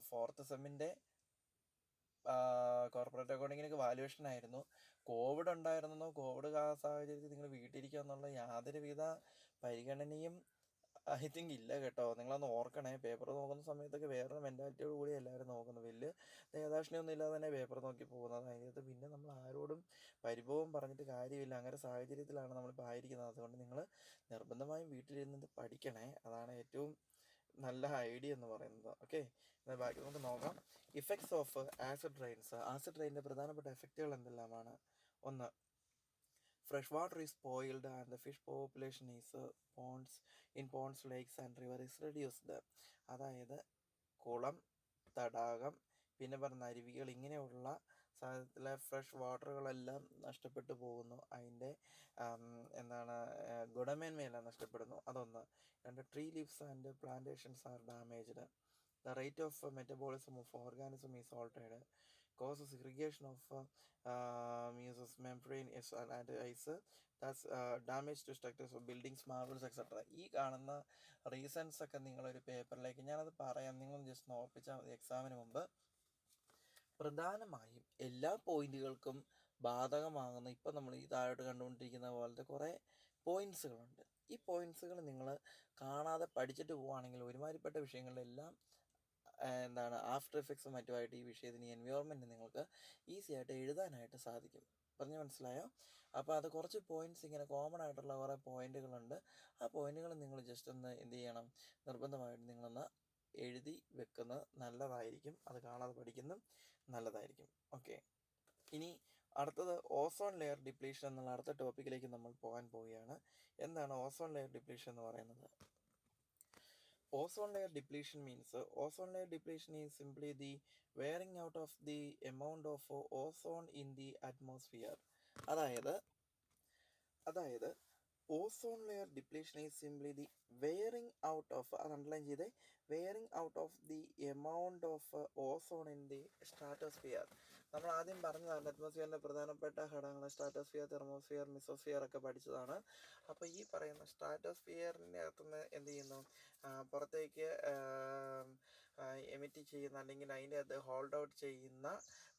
4th സെമ്മിൻ്റെ കോർപ്പറേറ്റ് അക്കൗണ്ടിങ്ങിനൊക്കെ വാല്യുവേഷൻ ആയിരുന്നു. കോവിഡ് ഉണ്ടായിരുന്നോ, കോവിഡ് സാഹചര്യത്തിൽ നിങ്ങൾ വീട്ടിലിരിക്കുക എന്നുള്ള യാതൊരുവിധ പരിഗണനയും ഐ തിങ്ക് ഇല്ല കേട്ടോ. നിങ്ങളൊന്ന് ഓർക്കണേ. പേപ്പർ നോക്കുന്ന സമയത്തൊക്കെ വേറൊരു മെൻറ്റാലിറ്റിയോട് കൂടി എല്ലാവരും നോക്കുന്നത്. വലിയ ദേഹദാക്ഷിണ്യമൊന്നും ഇല്ലാതെ തന്നെ പേപ്പർ നോക്കി പോകുന്നത്. അതിനകത്ത് പിന്നെ നമ്മൾ ആരോടും പരിഭവം പറഞ്ഞിട്ട് കാര്യമില്ല. അങ്ങനെ സാഹചര്യത്തിലാണ് നമ്മളിപ്പോൾ ആയിരിക്കുന്നത്. അതുകൊണ്ട് നിങ്ങൾ നിർബന്ധമായും വീട്ടിലിരുന്നത് പഠിക്കണേ. അതാണ് ഏറ്റവും നല്ല ഐഡിയ എന്ന് പറയുന്നത്. ഓക്കെ, എന്നാൽ ബാക്കി നമുക്ക് നോക്കാം. Effects of acid rains. Acid റെയിനിൻ്റെ പ്രധാനപ്പെട്ട എഫക്റ്റുകൾ എന്തെല്ലാമാണ്? ഒന്ന്, fresh water is spoiled and the fish population is ponds, lakes and river is reduced. അതായത് കുളം, തടാകം, പിന്നെ പറഞ്ഞ അരുവികൾ, ഇങ്ങനെയുള്ള സ്ഥലത്തിലെ ഫ്രഷ് വാട്ടറുകളെല്ലാം നഷ്ടപ്പെട്ടു പോകുന്നു. അതിൻ്റെ എന്താണ് ഗുണമേന്മയെല്ലാം നഷ്ടപ്പെടുന്നു. അതൊന്ന്. രണ്ട്, tree leaves and plantations are damaged. The rate of metabolism of organism is altered, causes irrigation of mucous membrane and ice, thus damage to structures of buildings, marbles, etc. ഈ കാണുന്ന റീസൺസ് ഒക്കെ നിങ്ങളൊരു പേപ്പറിലേക്ക്, ഞാനത് പറയാം, നിങ്ങൾ ജസ്റ്റ് ഓർപ്പിച്ചാൽ മതി എക്സാമിന് മുമ്പ്. പ്രധാനമായും എല്ലാ പോയിന്റുകൾക്കും ബാധകമാകുന്ന ഇപ്പം നമ്മൾ ഈ താഴോട്ട് കണ്ടുകൊണ്ടിരിക്കുന്ന പോലത്തെ കുറേ പോയിൻറ്റ്സുകളുണ്ട്. ഈ പോയിൻറ്റ്സുകൾ നിങ്ങൾ കാണാതെ പഠിച്ചിട്ട് പോവുകയാണെങ്കിൽ ഒരുമാതിരിപ്പെട്ട വിഷയങ്ങളിലെല്ലാം എന്താണ് ആഫ്റ്റർ എഫക്ട്സും മറ്റുമായിട്ട് ഈ വിഷയത്തിന് എൻവയോൺമെൻറ്റ് നിങ്ങൾക്ക് ഈസി ആയിട്ട് എഴുതാനായിട്ട് സാധിക്കും. പറഞ്ഞ് മനസ്സിലായോ? അപ്പോൾ അത് കുറച്ച് പോയിൻറ്റ്സ് ഇങ്ങനെ കോമൺ ആയിട്ടുള്ള കുറേ പോയിൻറ്റുകളുണ്ട്. ആ പോയിൻറ്റുകൾ നിങ്ങൾ ജസ്റ്റ് ഒന്ന് എന്ത് ചെയ്യണം, നിർബന്ധമായിട്ട് നിങ്ങളൊന്ന് എഴുതി വെക്കുന്നത് നല്ലതായിരിക്കും. അത് കാണാതെ പഠിക്കുന്നതും നല്ലതായിരിക്കും. ഓക്കെ, ഇനി അടുത്തത് ഓസോൺ ലെയർ ഡിപ്ലീഷൻ എന്നുള്ള അടുത്ത ടോപ്പിക്കിലേക്ക് നമ്മൾ പോകാൻ പോവുകയാണ്. എന്താണ് ഓസോൺ ലെയർ ഡിപ്ലീഷൻ എന്ന് പറയുന്നത്? Ozone layer depletion means ozone layer depletion is simply the wearing out of the amount of ozone in the atmosphere. അതായത് ozone layer depletion is simply the wearing out of, അത് underline ചെയ്തേ, wearing out of the amount of ozone in the stratosphere. നമ്മൾ ആദ്യം പറഞ്ഞതാണ് അറ്റ്മോസ്ഫിയറിൻ്റെ പ്രധാനപ്പെട്ട ഘടകങ്ങൾ stratosphere, thermosphere, mesosphere ഒക്കെ പഠിച്ചതാണ്. അപ്പോൾ ഈ പറയുന്ന സ്ട്രാറ്റോസ്ഫിയറിൻ്റെ അകത്തുനിന്ന് എന്ത് ചെയ്യുന്നു, പുറത്തേക്ക് എമിറ്റ് ചെയ്യുന്ന അല്ലെങ്കിൽ അതിൻ്റെ അത് ഹോൾഡ് ഔട്ട് ചെയ്യുന്ന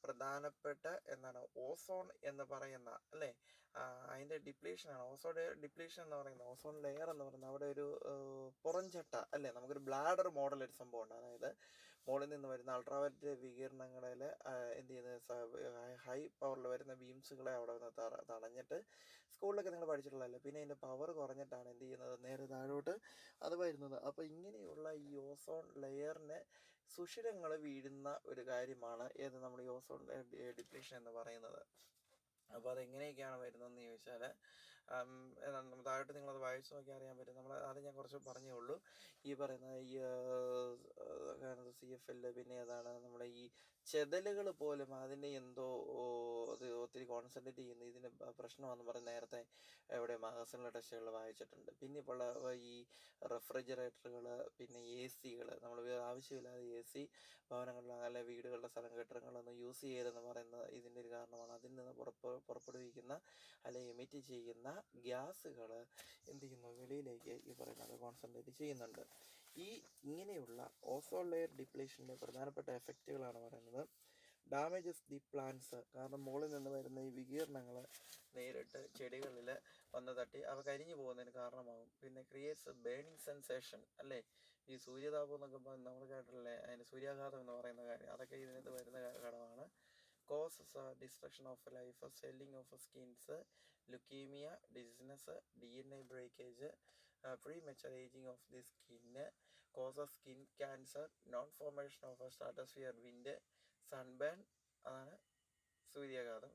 പ്രധാനപ്പെട്ട എന്താണ് ഓസോൺ എന്ന് പറയുന്ന അല്ലേ, അതിൻ്റെ ഡിപ്ലീഷനാണ്. ഓസോൺ ഡിപ്ലീഷൻ എന്ന് പറയുന്നത്, ഓസോൺ ലെയർ എന്ന് പറയുന്നത് അവിടെ ഒരു പുറംചട്ട അല്ലേ, നമുക്കൊരു ബ്ലാഡർ മോഡൽ ഒരു സംഭവം ഉണ്ട്. അതായത് മുകളിൽ നിന്ന് വരുന്ന അൾട്രാവയലറ്റ് വികിരണങ്ങളിൽ എന്ത് ചെയ്യുന്നത്, ഹൈ പവറിൽ വരുന്ന ബീംസുകളെ അവിടെ നിന്ന് തടഞ്ഞിട്ട്, സ്കൂളിലൊക്കെ നിങ്ങൾ പഠിച്ചിട്ടുള്ളതല്ലേ, പിന്നെ അതിൻ്റെ പവർ കുറഞ്ഞിട്ടാണ് എന്ത് ചെയ്യുന്നത്, നേരെ താഴോട്ട് അത് വരുന്നത്. അപ്പോൾ ഇങ്ങനെയുള്ള ഈ ഓസോൺ ലെയറിന് സുഷിരങ്ങൾ വീഴുന്ന ഒരു കാര്യമാണ് ഏത് നമ്മൾ ഈ ഓസോൺ ഡിപ്ലീഷൻ എന്ന് പറയുന്നത്. അപ്പോൾ അതെങ്ങനെയൊക്കെയാണ് വരുന്നതെന്ന് ചോദിച്ചാൽ താഴോട്ട് നിങ്ങളത് വായിച്ച് നോക്കി അറിയാൻ പറ്റും. നമ്മൾ അത് ഞാൻ കുറച്ച് പറഞ്ഞേ ഉള്ളൂ. ഈ പറയുന്ന ഈ CFL, പിന്നെ ഏതാണ് നമ്മുടെ ഈ ചെതലുകൾ പോലും അതിൻ്റെ എന്തോ അത് ഒത്തിരി കോൺസെൻട്രേറ്റ് ചെയ്യുന്നു, ഇതിന് പ്രശ്നമാണെന്ന് പറഞ്ഞ് നേരത്തെ എവിടെ മാഗസിനിലെ ടെസ്റ്റുകൾ വായിച്ചിട്ടുണ്ട്. പിന്നെ ഇപ്പോൾ ഈ റെഫ്രിജറേറ്ററുകൾ, പിന്നെ AC നമ്മൾ ആവശ്യമില്ലാതെ AC ഭവനങ്ങളിലെ അല്ലെ വീടുകളുടെ സ്ഥലം കെട്ടിടങ്ങളൊന്നും യൂസ് ചെയ്യരുതെന്ന് പറയുന്നത് ഇതിൻ്റെ ഒരു കാരണമാണ്. അതിൽ നിന്ന് പുറപ്പെടുവിക്കുന്ന അല്ലെ എമിറ്റ് ചെയ്യുന്ന ഗ്യാസുകൾ എന്ത് ചെയ്യുന്നു, വെളിയിലേക്ക് ഈ പറയുന്നത് കോൺസെൻട്രേറ്റ് ചെയ്യുന്നുണ്ട്. ഇങ്ങനെയുള്ള ഓസോൺ ലെയർ ഡിപ്ലീഷൻ്റെ പ്രധാനപ്പെട്ട എഫക്റ്റുകളാണ് പറയുന്നത്. ഡാമേജസ് ദി പ്ലാന്റ്സ്, കാരണം മുകളിൽ നിന്ന് വരുന്ന ഈ വികീർണങ്ങൾ നേരിട്ട് ചെടികളിൽ വന്ന് തട്ടി അവ കരിഞ്ഞു പോകുന്നതിന് കാരണമാകും. പിന്നെ ക്രിയേറ്റ്സ് ബേണിംഗ് സെൻസേഷൻ അല്ലേ, ഈ സൂര്യതാപം എന്നൊക്കെ നമ്മൾ കേട്ടില്ലേ, അതിന് സൂര്യാഘാതം എന്ന് പറയുന്ന കാര്യം, അതൊക്കെ ഇതിനകത്ത് വരുന്ന ഘടകമാണ്. Causes destruction of life, swelling of skins, leukaemia, dizziness, DNA breakage, premature ageing of the skin, cause of skin cancer, non formation of stratosphere wind, sunburn അതാണ് സൂര്യാഘാതം,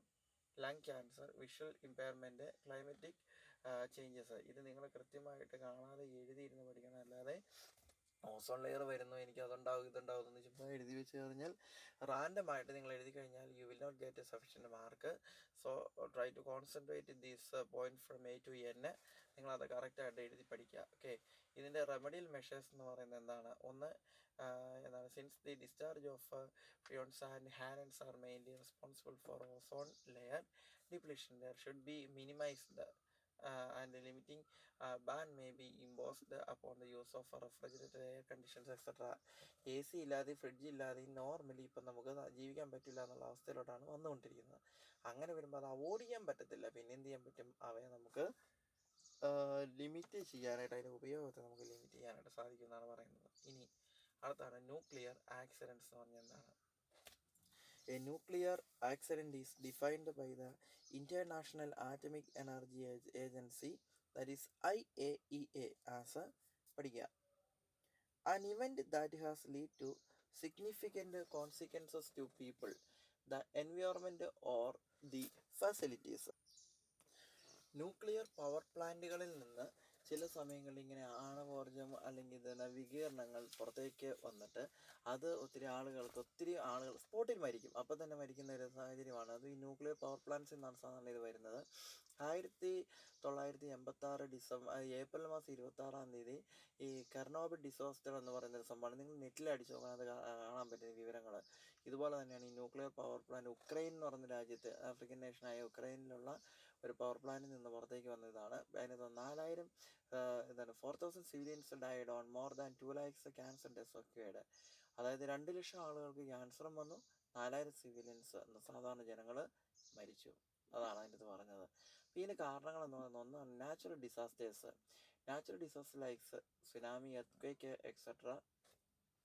lung cancer, visual impairment, climatic changes. ഇത് നിങ്ങൾ കൃത്യമായിട്ട് കാണാതെ എഴുതിയിരുന്ന് പഠിക്കണം. അല്ലാതെ ozone layer വരുന്നു, എനിക്ക് അതുണ്ടാവും ഇതുണ്ടാവും എന്ന് ചുമ്മാ എഴുതി വെച്ച് കഴിഞ്ഞാൽ റാൻഡമായിട്ട് നിങ്ങൾ എഴുതി കഴിഞ്ഞാൽ you will not get a sufficient mark. So try to concentrate these point from A to N. നിങ്ങളത് കറക്റ്റായിട്ട് എഴുതി പഠിക്കുക. ഓക്കെ, ഇതിൻ്റെ റെമഡിയൽ മെഷേഴ്സ് എന്ന് പറയുന്നത് എന്താണ്? ഒന്ന് എന്താണ്, since the discharge of fumes and halons are mainly responsible for ozone layer depletion, they should be minimised and limiting ban may be imposed upon the use of refrigerated air conditions etc. AC ഇല്ലാതെ fridge ഇല്ലാതെ normally ഇപ്പം നമുക്ക് ജീവിക്കാൻ പറ്റില്ല എന്നുള്ള അവസ്ഥയിലോട്ടാണ് വന്നുകൊണ്ടിരിക്കുന്നത്. അങ്ങനെ വരുമ്പോൾ അത് അവോയ്ഡ് ചെയ്യാൻ പറ്റത്തില്ല. പിന്നെ എന്ത് ചെയ്യാൻ പറ്റും? അവയെ നമുക്ക് ലിമിറ്റ് ചെയ്യാനായിട്ട്, അതിൻ്റെ ഉപയോഗത്തെ നമുക്ക് ലിമിറ്റ് ചെയ്യാനായിട്ട് സാധിക്കും എന്നാണ് പറയുന്നത്. ഇനി അടുത്താണ് ന്യൂക്ലിയർ ആക്സിഡൻറ്റ്സ് എന്ന് പറഞ്ഞാൽ എന്താണ്? A nuclear accident is defined by the International Atomic Energy Agency, that is IAEA, as an event that has led to significant consequences to people, the environment or the facilities. Nuclear power പ്ലാന്റുകളിൽ നിന്ന് ചില സമയങ്ങളിൽ ഇങ്ങനെ ആണവോർജം അല്ലെങ്കിൽ ഇതിന് വികീർണങ്ങൾ പുറത്തേക്ക് വന്നിട്ട് അത് ഒത്തിരി ആളുകൾ സ്പോട്ടിൽ മരിക്കും. അപ്പം തന്നെ മരിക്കുന്ന ഒരു സാഹചര്യമാണ്. അത് ഈ ന്യൂക്ലിയർ പവർ പ്ലാന്റ്സിൽ നിന്നാണ് സാധാരണ ഇത് വരുന്നത്. 1986 ഏപ്രിൽ മാസം 26 ഈ കെർണോബിൾ ഡിസാസ്റ്റർ എന്ന് പറയുന്ന ഒരു സംഭവമാണ്. നിങ്ങൾ നെറ്റിൽ അടിച്ചു നോക്കാൻ അത് കാണാൻ പറ്റുന്ന വിവരങ്ങൾ. ഇതുപോലെ തന്നെയാണ് ഈ ന്യൂക്ലിയർ പവർ പ്ലാന്റ് ഉക്രൈൻ എന്ന് പറയുന്ന രാജ്യത്ത്, ആഫ്രിക്കൻ നേഷനായ ഉക്രൈനിലുള്ള ഒരു പവർ പ്ലാന്റിൽ നിന്ന് പുറത്തേക്ക് വന്നതാണ്. അതിനകത്ത് 4,000 civilians died on more than 2 lakhs cancer deaths ഒക്കെയാണ്. അതായത് 2 ലക്ഷം ആളുകൾക്ക് ക്യാൻസറും വന്നു, 4,000 സിവിലിയൻസ് സാധാരണ ജനങ്ങൾ മരിച്ചു. അതാണ് അതിൻ്റെ പറഞ്ഞത്. അപ്പോൾ ഇതിൻ്റെ കാരണങ്ങളെന്ന് പറയുന്നത്, ഒന്നാണ് natural disasters likes tsunami, earthquake etcetera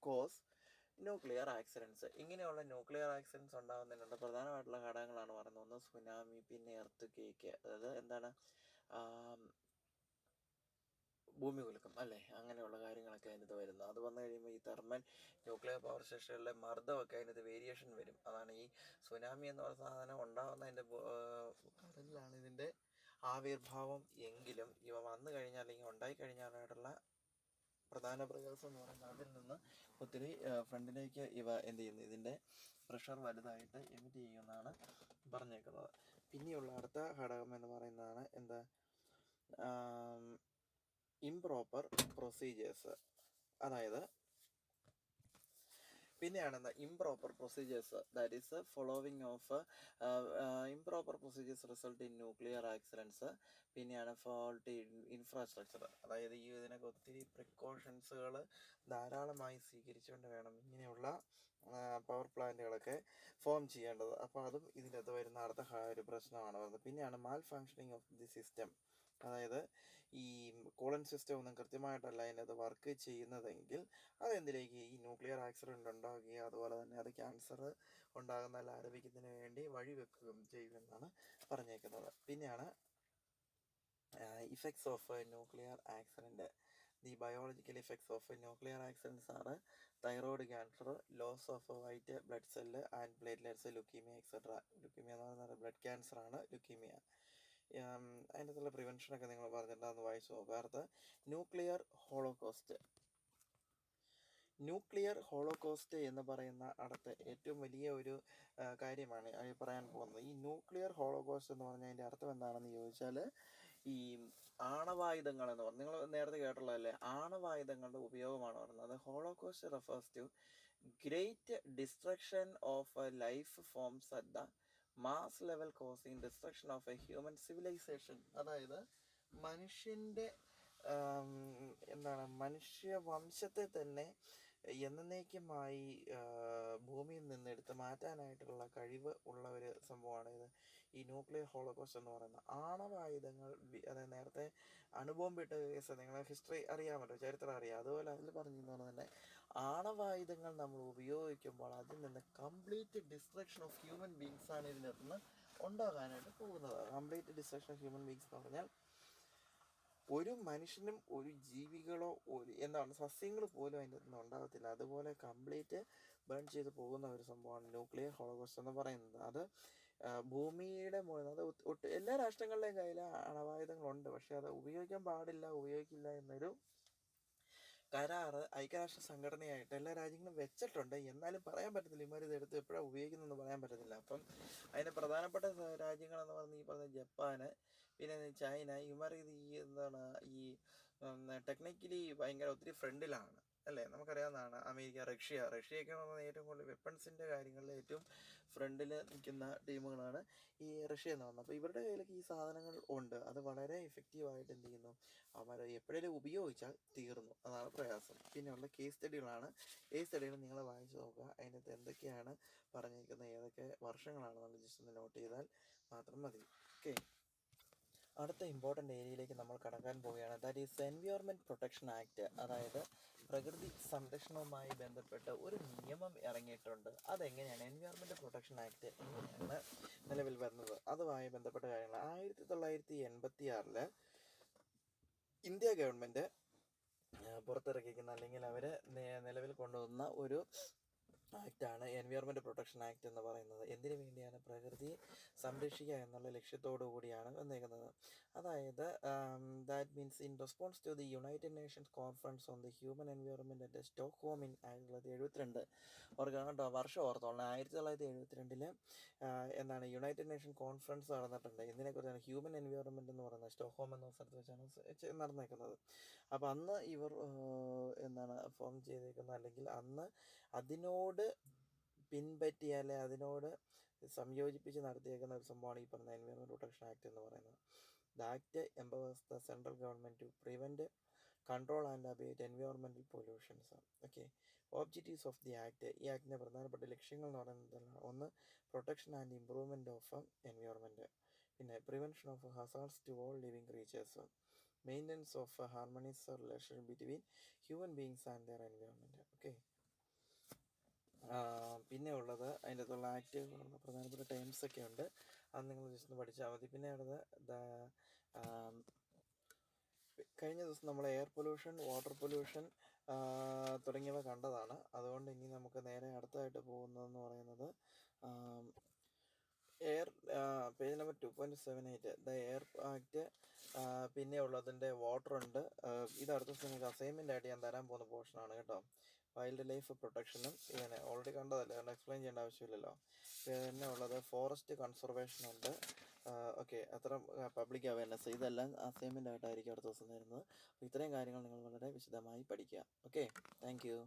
cause nuclear accidents. ഇങ്ങനെയുള്ള ന്യൂക്ലിയർ ആക്സിഡൻറ്റ്സ് ഉണ്ടാകുന്നതിനുള്ള പ്രധാനമായിട്ടുള്ള ഘടകങ്ങളാണ് പറയുന്നത്. ഒന്ന് സുനാമി, പിന്നെ എർത്ത്ക്വേക്ക്, അതായത് എന്താണ് ഭൂമി കുലുക്കം അല്ലേ, അങ്ങനെയുള്ള കാര്യങ്ങളൊക്കെ അതിനകത്ത് വരുന്നത്. അത് വന്നു കഴിയുമ്പോൾ ഈ തെർമൽ ന്യൂക്ലിയർ പവർ സ്റ്റേഷനുകളിലെ മർദ്ദമൊക്കെ അതിനകത്ത് വേരിയേഷൻ വരും. അതാണ് ഈ സുനാമി എന്ന് പറയുന്ന സാധനം ഉണ്ടാകുന്നതിൻ്റെ കടലിലാണ് ഇതിൻ്റെ ആവിർഭാവം എങ്കിലും ഇവ വന്നു കഴിഞ്ഞാൽ അല്ലെങ്കിൽ ഉണ്ടായിക്കഴിഞ്ഞാലായിട്ടുള്ള പ്രധാന പ്രയാസം എന്ന് പറയുന്നത് അതിൽ നിന്ന് ഒത്തിരി ഫ്രണ്ടിലേക്ക് ഇവ എന്ത് ചെയ്യുന്നു, ഇതിൻ്റെ പ്രഷർ വലുതായിട്ട് എമിറ്റ് ചെയ്യുമെന്നാണ് പറഞ്ഞേക്കുന്നത്. പിന്നെയുള്ള അടുത്ത ഘടകം എന്ന് പറയുന്നതാണ് എന്താ, ഇംപ്രോപ്പർ പ്രൊസീജിയേഴ്സ്. അതായത് പിന്നെയാണ് improper procedures, that is following of improper procedures result in nuclear accidents. പിന്നെയാണ് ഫോൾട്ടി ഇൻഫ്രാസ്ട്രക്ചർ, അതായത് ഈ ഇതിനൊക്കെ ഒത്തിരി പ്രിക്കോഷൻസുകൾ ധാരാളമായി സ്വീകരിച്ചുകൊണ്ട് വേണം ഇങ്ങനെയുള്ള പവർ പ്ലാന്റുകളൊക്കെ ഫോം ചെയ്യേണ്ടത്. അപ്പോൾ അതും ഇതിനകത്ത് വരുന്ന അടുത്ത ഒരു പ്രശ്നമാണ് വരുന്നത്. പിന്നെയാണ് മാൽ ഫങ്ഷനിങ് ഓഫ് ദി സിസ്റ്റം, അതായത് ഈ കൂളൻ സിസ്റ്റം ഒന്നും കൃത്യമായിട്ടല്ല അതിനകത്ത് വർക്ക് ചെയ്യുന്നതെങ്കിൽ അതെന്തിലേക്ക് ഈ ന്യൂക്ലിയർ ആക്സിഡൻറ്റ് ഉണ്ടാകുകയും അതുപോലെ തന്നെ അത് ക്യാൻസർ ഉണ്ടാകുന്ന ആരോപിക്കുന്നതിന് വേണ്ടി വഴിവെക്കുകയും ചെയ്യുമെന്നാണ് പറഞ്ഞേക്കുന്നത്. പിന്നെയാണ് effects of nuclear accident. The biological effects of nuclear accidents ആണ് thyroid cancer, loss of white blood cell and platelets, leukaemia etcetera. Leukaemia എന്ന് പറയുന്നത് ബ്ലഡ് ക്യാൻസറാണ് ലുക്കീമിയ. അതിൻ്റെ പ്രിവെൻഷനൊക്കെ നിങ്ങൾ പറഞ്ഞിട്ടുണ്ടാകുന്ന വായിച്ചു നോക്കുക. അടുത്ത ന്യൂക്ലിയർ ഹോളോകോസ്റ്റ് എന്ന് പറയുന്ന അടുത്ത ഏറ്റവും വലിയ ഒരു കാര്യമാണ് പറയാൻ പോകുന്നത്. ഈ ന്യൂക്ലിയർ ഹോളോകോസ്റ്റ് എന്ന് പറഞ്ഞാൽ അതിൻ്റെ അർത്ഥം എന്താണെന്ന് ചോദിച്ചാൽ, ഈ ആണവായുധങ്ങൾ എന്ന് പറഞ്ഞാൽ നിങ്ങൾ നേരത്തെ കേട്ടുള്ളതല്ലേ, ആണവായുധങ്ങളുടെ ഉപയോഗമാണ് പറയുന്നത്. Holocaust refers to great destruction of life forms at the mass level causing destruction of a human civilisation. അതായത് മനുഷ്യൻ്റെ എന്താണ് മനുഷ്യവംശത്തെ തന്നെ എന്നേക്കുമായി ഭൂമിയിൽ നിന്ന് എടുത്ത് മാറ്റാനായിട്ടുള്ള കഴിവ് ഉള്ള ഒരു സംഭവമാണ് ഇത്, ഈ ന്യൂക്ലിയർ ഹോളോകോസ്റ്റ് എന്ന് പറയുന്നത്. ആണവായുധങ്ങൾ അതായത് നേരത്തെ അണുബോംബിട്ട കേസ് നിങ്ങളെ ഹിസ്റ്ററി അറിയാമല്ലോ, ചരിത്രം അറിയാം. അതുപോലെ അതിൽ പറഞ്ഞിരുന്നത് തന്നെ ആണവായുധങ്ങൾ നമ്മൾ ഉപയോഗിക്കുമ്പോൾ അതിൽ നിന്ന് complete destruction of human beings ആണ് ഇതിനകത്ത് നിന്ന് ഉണ്ടാകാനായിട്ട് പോകുന്നത്. Complete destruction of human beings എന്ന് പറഞ്ഞാൽ ഒരു മനുഷ്യനും ഒരു ജീവികളോ എന്താണ് സസ്യങ്ങൾ പോലും അതിൻ്റെ ഒന്നും ഉണ്ടാകത്തില്ല. അതുപോലെ കംപ്ലീറ്റ് ബേൺ ചെയ്ത് പോകുന്ന ഒരു സംഭവമാണ് ന്യൂക്ലിയർ ഹോളോകോസ്റ്റ് എന്ന് പറയുന്നത്. അത് ഭൂമിയുടെ മുകളിൽ അത് എല്ലാ രാഷ്ട്രങ്ങളുടെയും കയ്യിൽ അണവായുധങ്ങളുണ്ട്. പക്ഷെ അത് ഉപയോഗിക്കാൻ പാടില്ല, ഉപയോഗിക്കില്ല എന്നൊരു കരാറ് ഐക്യരാഷ്ട്ര സംഘടനയായിട്ട് എല്ലാ രാജ്യങ്ങളും വെച്ചിട്ടുണ്ട്. എന്നാലും പറയാൻ പറ്റത്തില്ല ഇവർ ഇത് എടുത്ത് എപ്പോഴാണ് ഉപയോഗിക്കുന്നതെന്ന് പറയാൻ പറ്റത്തില്ല. അപ്പം അതിന് പ്രധാനപ്പെട്ട രാജ്യങ്ങളെന്ന് പറഞ്ഞാൽ ഈ പറഞ്ഞ ജപ്പാന്, പിന്നെ ചൈന, ഇവർ ഇത് എന്താണ് ഈ ടെക്നിക്കലി ഭയങ്കര ഒത്തിരി ഫ്രണ്ടിലാണ് അല്ലേ. നമുക്കറിയാവുന്നതാണ് അമേരിക്ക, റഷ്യയൊക്കെ എന്ന് പറഞ്ഞാൽ ഏറ്റവും കൂടുതൽ വെപ്പൺസിൻ്റെ കാര്യങ്ങളിൽ ഏറ്റവും ഫ്രണ്ടിൽ നിൽക്കുന്ന ടീമുകളാണ് ഈ റഷ്യ എന്ന് പറഞ്ഞത്. അപ്പോൾ ഇവരുടെ കയ്യിലൊക്കെ ഈ സാധനങ്ങൾ ഉണ്ട്. അത് വളരെ എഫക്റ്റീവായിട്ട് എന്ത് ചെയ്യുന്നു, അവർ എപ്പോഴേലും ഉപയോഗിച്ചാൽ തീർന്നു. അതാണ് പ്രയാസം. പിന്നെയുള്ള കേസ് സ്റ്റഡികളാണ്. കേസ് സ്റ്റഡികൾ നിങ്ങൾ വായിച്ച് നോക്കുക, അതിനകത്ത് എന്തൊക്കെയാണ് പറഞ്ഞിരിക്കുന്നത്, ഏതൊക്കെ വർഷങ്ങളാണ് നമ്മൾ ജസ്റ്റ് ഒന്ന് നോട്ട് ചെയ്താൽ മാത്രം മതി. ഓക്കെ, അടുത്ത ഇമ്പോർട്ടൻ്റ് ഏരിയയിലേക്ക് നമ്മൾ കടക്കാൻ പോവുകയാണ്. That is environment protection act. അതായത് പ്രകൃതി സംരക്ഷണവുമായി ബന്ധപ്പെട്ട് ഒരു നിയമം ഇറങ്ങിയിട്ടുണ്ട്. അതെങ്ങനെയാണ് എൻവയോൺമെൻറ്റ് പ്രൊട്ടക്ഷൻ ആക്ട് എങ്ങനെയാണ് നിലവിൽ വരുന്നത്, അതുമായി ബന്ധപ്പെട്ട കാര്യങ്ങൾ 1986 ഇന്ത്യ ഗവൺമെൻറ് പുറത്തിറക്കിക്കുന്ന അല്ലെങ്കിൽ അവർ നിലവിൽ കൊണ്ടുവന്ന ഒരു ആക്റ്റാണ് എൻവയോൺമെൻറ്റ് പ്രൊട്ടക്ഷൻ ആക്ട് എന്ന് പറയുന്നത്. എന്തിനു വേണ്ടിയാണ്? പ്രകൃതിയെ സംരക്ഷിക്കുക എന്നുള്ള ലക്ഷ്യത്തോടു കൂടിയാണ് വന്നേക്കുന്നത്. അതായത് that means in response to the United Nations Conference on the Human Environment at Stockholm in 1972. ഓർക്കണം കേട്ടോ, വർഷം ഓർത്തോളണം. 1972 എന്താണ് യുണൈറ്റഡ് നേഷൻ കോൺഫറൻസ് നടന്നിട്ടുണ്ട്. ഇതിനെക്കുറിച്ചാണ് ഹ്യൂമൻ എൻവയോൺമെൻറ്റ് എന്ന് പറയുന്നത്. സ്റ്റോക്ക്ഹോം എന്ന സ്ഥലത്ത് വെച്ചാണ് നടന്നേക്കുന്നത്. അപ്പോൾ അന്ന് ഇവർ എന്താണ് ഫോം ചെയ്തേക്കുന്നത്, അല്ലെങ്കിൽ അന്ന് അതിനോട് പിൻപറ്റിയ അല്ലെ അതിനോട് സംയോജിപ്പിച്ച് നടത്തിയേക്കുന്ന ഒരു സംഭവമാണ് ഈ പറഞ്ഞ എൻവയോൺമെൻറ്റ് പ്രൊട്ടക്ഷൻ ആക്ട് എന്ന് പറയുന്നത്. The act empowers the central government to prevent, control and abate environmental pollutions. Okay, objectives of the act. ഈ ആക്ടിൻ്റെ പ്രധാനപ്പെട്ട ലക്ഷ്യങ്ങൾ എന്ന് പറയുന്നത് ഒന്ന്, protection and improvement of environment, പിന്നെ prevention of hazards to all living creatures, maintenance of harmonious relation between human beings and their environment. Okay, പിന്നെ ഉള്ളത് അതിൻ്റെ അകത്തുള്ള ആക്ടുകളുള്ള പ്രധാനപ്പെട്ട ടേംസ് ഒക്കെ ഉണ്ട്. അത് നിങ്ങൾ ജസ്റ്റ് ഒന്ന് പഠിച്ചാൽ മതി. പിന്നെ ഉള്ളത് കഴിഞ്ഞ ദിവസം നമ്മൾ എയർ പൊല്യൂഷൻ, വാട്ടർ പൊല്യൂഷൻ തുടങ്ങിയവ കണ്ടതാണ്. അതുകൊണ്ട് ഇനി നമുക്ക് നേരെ അടുത്തതായിട്ട് പോകുന്നതെന്ന് പറയുന്നത് air page number 2.78 the air act. പിന്നെ ഉള്ളതിൻ്റെ വാട്ടർ ഉണ്ട്. ഇത് അടുത്ത ദിവസം നിങ്ങൾക്ക് അസൈൻമെൻ്റ് ആയിട്ട് ഞാൻ തരാൻ പോകുന്ന പോർഷനാണ് കേട്ടോ. വൈൽഡ് ലൈഫ് പ്രൊട്ടക്ഷനും ഇങ്ങനെ ഓൾറെഡി കണ്ടതല്ലേ, അതുകൊണ്ട് എക്സ്പ്ലെയിൻ ചെയ്യേണ്ട ആവശ്യമില്ലല്ലോ. പിന്നെ ഉള്ളത് ഫോറസ്റ്റ് കൺസർവേഷൻ ഉണ്ട്. ഓക്കെ, അത്ര പബ്ലിക് അവയർനെസ്, ഇതെല്ലാം അസൈൻമെൻ്റ് ആയിട്ടായിരിക്കും അടുത്ത ദിവസം തരുന്നത്. അപ്പോൾ ഇത്രയും കാര്യങ്ങൾ നിങ്ങൾ വളരെ വിശദമായി പഠിക്കുക. Okay, thank you.